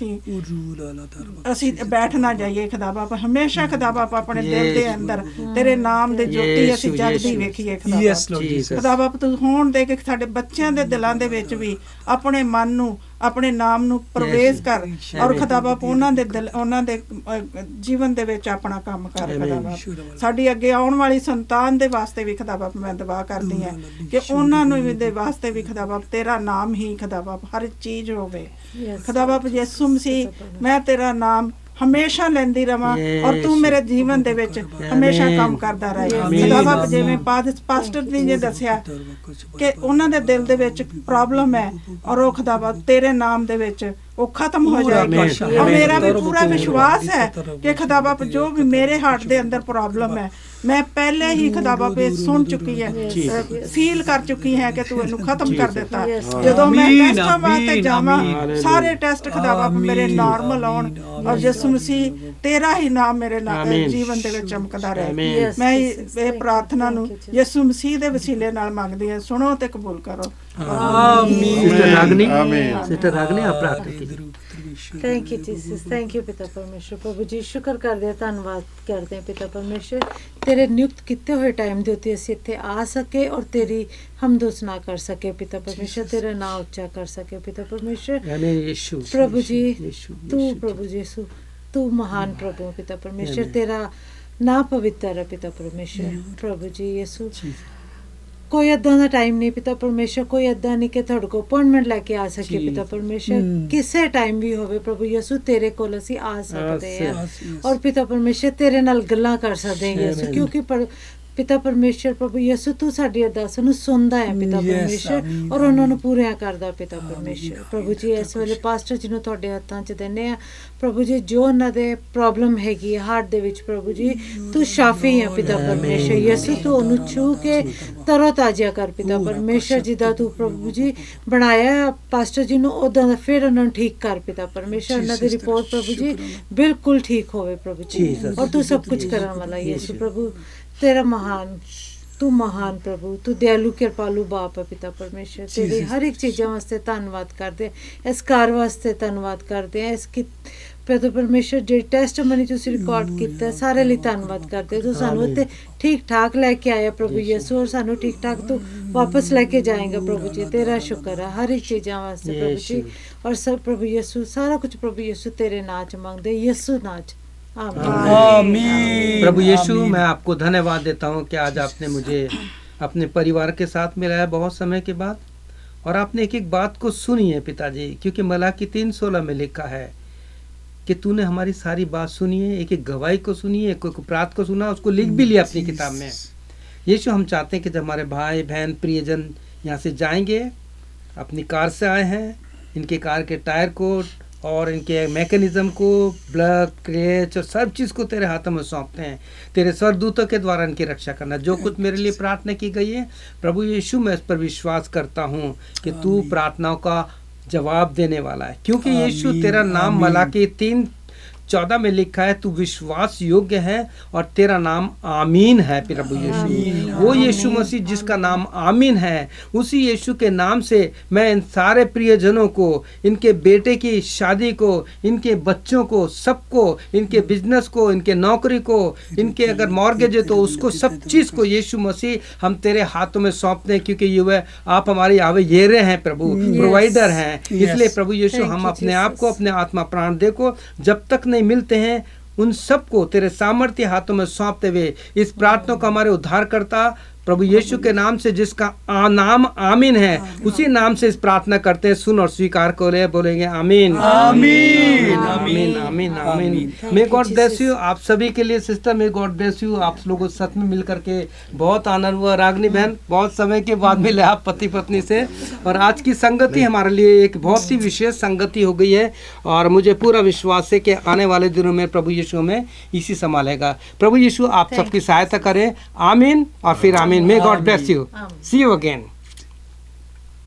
ਅਸੀਂ ਬੈਠ ਨਾ ਜਾਈਏ ਖੁਦਾ ਬਾਪ। ਹਮੇਸ਼ਾ ਖੁਦਾ ਬਾਪ ਆਪਣੇ ਦਿਲ ਦੇ ਅੰਦਰ ਤੇਰੇ ਨਾਮ ਦੇ ਜੋਤੀ ਅਸੀਂ ਜਗਦੀ ਵੇਖੀਏ ਖੁਦਾ ਬਾਪ। ਖੁਦਾ ਬਾਪ ਤੂੰ ਹੋਣ ਦੇ ਕੇ ਸਾਡੇ ਬੱਚਿਆਂ ਦੇ ਦਿਲਾਂ ਦੇ ਵਿੱਚ ਵੀ ਆਪਣੇ ਮਨ ਨੂੰ ਆਪਣੇ ਨਾਮ ਨੂੰ ਪ੍ਰਵੇਸ਼ ਕਰ ਔਰ ਖੁਦਾ ਬਾਪ ਉਹਨਾਂ ਦੇ ਦਿਲ ਉਹਨਾਂ ਦੇ ਜੀਵਨ ਦੇ ਵਿੱਚ ਆਪਣਾ ਕੰਮ ਕਰ ਖੁਦਾ ਬਾਪ। ਸਾਡੀ ਅੱਗੇ ਆਉਣ ਵਾਲੀ ਸੰਤਾਨ ਦੇ ਵਾਸਤੇ ਵੀ ਖੁਦਾ ਬਾਪ ਮੈਂ ਦੁਆ ਕਰਦੀ ਹਾਂ ਕਿ ਉਹਨਾਂ ਨੂੰ ਵੀ ਦੇ ਵਾਸਤੇ ਵੀ ਖੁਦਾ ਬਾਪ ਤੇਰਾ ਨਾਮ ਹੀ ਖੁਦਾ ਬਾਪ ਹਰ ਚੀਜ਼ ਹੋਵੇ ਖੁਦਾ ਬਾਪ। ਯਿਸੂ ਮਸੀਹ ਮੈਂ ਤੇਰਾ ਨਾਮ ਹਮੇਸ਼ਾ ਲੈਂਦੀ ਰਵਾਂ ਔਰ ਤੂੰ ਮੇਰੇ ਜੀਵਨ ਦੇ ਵਿੱਚ ਹਮੇਸ਼ਾ ਕੰਮ ਕਰਦਾ ਰਹੇ ਖੁਦਾ ਬਾਪ। ਜਿਵੇਂ ਪਾਸਟਰ ਨੇ ਜੇ ਦੱਸਿਆ ਕਿ ਉਹਨਾਂ ਦੇ ਦਿਲ ਦੇ ਵਿੱਚ ਪ੍ਰੋਬਲਮ ਹੈ ਔਰ ਉਹ ਖੁਦਾ ਬਾਪ ਤੇਰੇ ਨਾਮ ਦੇ ਵਿੱਚ ਉਹ ਖਤਮ ਹੋ ਜਾਏਗੀ। ਔਰ ਮੇਰਾ ਵੀ ਪੂਰਾ ਵਿਸ਼ਵਾਸ ਹੈ ਕਿ ਖੁਦਾ ਬਾਪ ਜੋ ਵੀ ਮੇਰੇ ਹਾਰਟ ਦੇ ਅੰਦਰ ਪ੍ਰੋਬਲਮ ਹੈ ਮੈਂ ਪਹਿਲੇ ਹੀ ਖੁਦਾ ਬਾਪ ਸੁਣ ਚੁੱਕੀ ਹੈ, ਫੀਲ ਕਰ ਚੁੱਕੀ ਹੈ ਕਿ ਤੂੰ ਇਹਨੂੰ ਖਤਮ ਕਰ ਦਿੱਤਾ। ਜਦੋਂ ਮੈਂ ਟੈਸਟਾਂ ਵਾਸਤੇ ਜਾਵਾਂ ਸਾਰੇ ਟੈਸਟ ਖੁਦਾ ਬਾਪ ਮੇਰੇ ਨਾਰਮਲ ਆਉਣ ਔਰ ਯਿਸੂ ਮਸੀਹ ਤੇਰਾ ਹੀ ਨਾਮ ਮੇਰੇ ਜੀਵਨ ਦੇ ਵਿੱਚ ਚਮਕਦਾ ਰਹੇ। ਮੈਂ ਇਹ ਪ੍ਰਾਰਥਨਾ ਨੂੰ ਯਿਸੂ ਮਸੀਹ ਦੇ ਵਸੀਲੇ ਨਾਲ ਮੰਗਦੀ ਹਾਂ, ਸੁਣੋ ਤੇ ਕਬੂਲ ਕਰੋ। सिस्टर रागनी आप प्रार्थना कीजिए। Thank you Jesus, thank you पिता परमेश्वर। प्रभु जी शुक्र करते हैं, धन्यवाद करते हैं पिता परमेश्वर तेरे नियुक्त किए हुए टाइम के उत्ते असीं इत्थे आ सके और तेरी हमदोसना कर सके पिता परमेश्वर, तेरा नाम उच्चा कर सके पिता परमेश्वर। प्रभु जी तू प्रभु यीशु तू महान प्रभु पिता परमेश्वर, तेरा नाम पवित्र है पिता परमेश्वर। प्रभु जी यीशु कोई इदां दा टाइम नहीं पिता परमेश्वर, कोई इदां नहीं कि तुहाडे कोल अपॉइंटमेंट लैके आ सके पिता परमेश्वर। किसे टाइम भी होवे प्रभु यीशु तेरे कोल असीं आ सकते हैं और पिता परमेश्वर तेरे नाल गल्लां कर सकते हैं यीशु, क्योंकि पिता परमेश्वर प्रभु यीशु तू साडी अरदासां नूं सुनदा है पिता परमेश्वर और उन्हां नूं पूरा करदा पिता परमेश्वर। प्रभु जी इस वेले पास्टर जी नूं तुहाडे हत्थां 'च दिंदे आ प्रभु जी, जो उन्हां दे प्रॉब्लम हैगी हार्ट दे विच प्रभु जी तू शाफी है पिता परमेश्वर। यीशु तू उन्हूं छू के तरो ताजा कर पिता परमेश्वर, जिदा तू प्रभु जी बनाया पास्टर जी नूं उदां दा फिर उन्हां नूं ठीक कर पिता परमेश्वर। उन्हां दी रिपोर्ट प्रभु जी बिल्कुल ठीक होवे प्रभु जी, और तू सब कुछ करन वाला यीशु प्रभु तेरा महान तू महान प्रभु, तू दयालु कृपालु बाप है पिता परमेश्वर। तेरी हर एक चीज़ों वास्ते धन्नवाद करते हैं, इस कार वास्ते धन्नवाद करते हैं, इसकी पिता परमेश्वर जो टेस्ट मनी तुसीं रिकॉर्ड किया सारे लिए धन्नवाद करते हैं। तू सानू इत्थे ठीक ठाक लैके आया प्रभु यीशु और सानू ठीक ठाक तू वापस लेके जाएगा प्रभु जी, तेरा शुक्र है हर एक चीज़ों वास्ते प्रभु जी। और सब प्रभु यीशु सारा कुछ प्रभु यीशु तेरे नाम च मंगदे यीशु नाम च। प्रभु यीशु मैं आपको धन्यवाद देता हूँ कि आज आपने मुझे अपने परिवार के साथ मिलाया बहुत समय के बाद, और आपने एक एक बात को सुनी है पिताजी, क्योंकि मलाकी 3:16 में लिखा है कि तूने हमारी सारी बात सुनी है, एक एक गवाही को सुनी है, कोई प्रार्थ को सुना, उसको लिख भी लिया अपनी किताब में। यीशु हम चाहते हैं कि जब हमारे भाई बहन प्रियजन यहाँ से जाएंगे, अपनी कार से आए हैं, इनके कार के टायर को और इनके मैकेनिज्म को, ब्लग क्रेच और सब चीज़ को तेरे हाथों में सौंपते हैं। तेरे स्वर्गदूतों के द्वारा इनकी रक्षा करना। जो कुछ मेरे लिए प्रार्थना की गई है प्रभु यीशु मैं इस पर विश्वास करता हूँ कि तू प्रार्थनाओं का जवाब देने वाला है, क्योंकि यीशु तेरा नाम मलाकी 3:14 में लिखा है, तू विश्वास योग्य है और तेरा नाम आमीन है। प्रभु यीशु, वो यीशु मसीह जिसका नाम आमीन है, उसी यीशु के नाम से मैं इन सारे प्रियजनों को, इनके बेटे की शादी को, इनके बच्चों को, सबको, इनके बिजनेस को, इनके नौकरी को, इनके अगर मॉर्गेज है तो उसको, सब चीज़ को यीशु मसीह हम तेरे हाथों में सौंपते हैं, क्योंकि ये आप हमारे यावे येरे हैं प्रभु, प्रोवाइडर हैं। इसलिए प्रभु यीशु हम अपने आप को, अपने आत्मा प्राण दे को जब तक नहीं मिलते हैं, उन सबको तेरे सामर्थ्य हाथों में सौंपते हुए इस प्रार्थना को हमारे उद्धारकर्ता प्रभु यीशु के नाम से, जिसका नाम आमीन है, उसी नाम से इस प्रार्थना करते हैं। सुन और स्वीकार करें, बोलेंगे आमीन आमीन आमीन आमीन आमीन। May God bless you. आप सभी के लिए sister, may God bless you. आप लोगों के साथ में मिल करके बहुत आनंद हुआ। रागनी बहन, बहुत समय के बाद मिले आप पति पत्नी से, और आज की संगति हमारे लिए एक बहुत ही विशेष संगति हो गई है, और मुझे पूरा विश्वास है कि आने वाले दिनों में प्रभु यीशु हमें इसी संभालेगा। प्रभु यीशु आप सबकी सहायता करें। आमीन और फिर आमीन। May God bless you. See you again.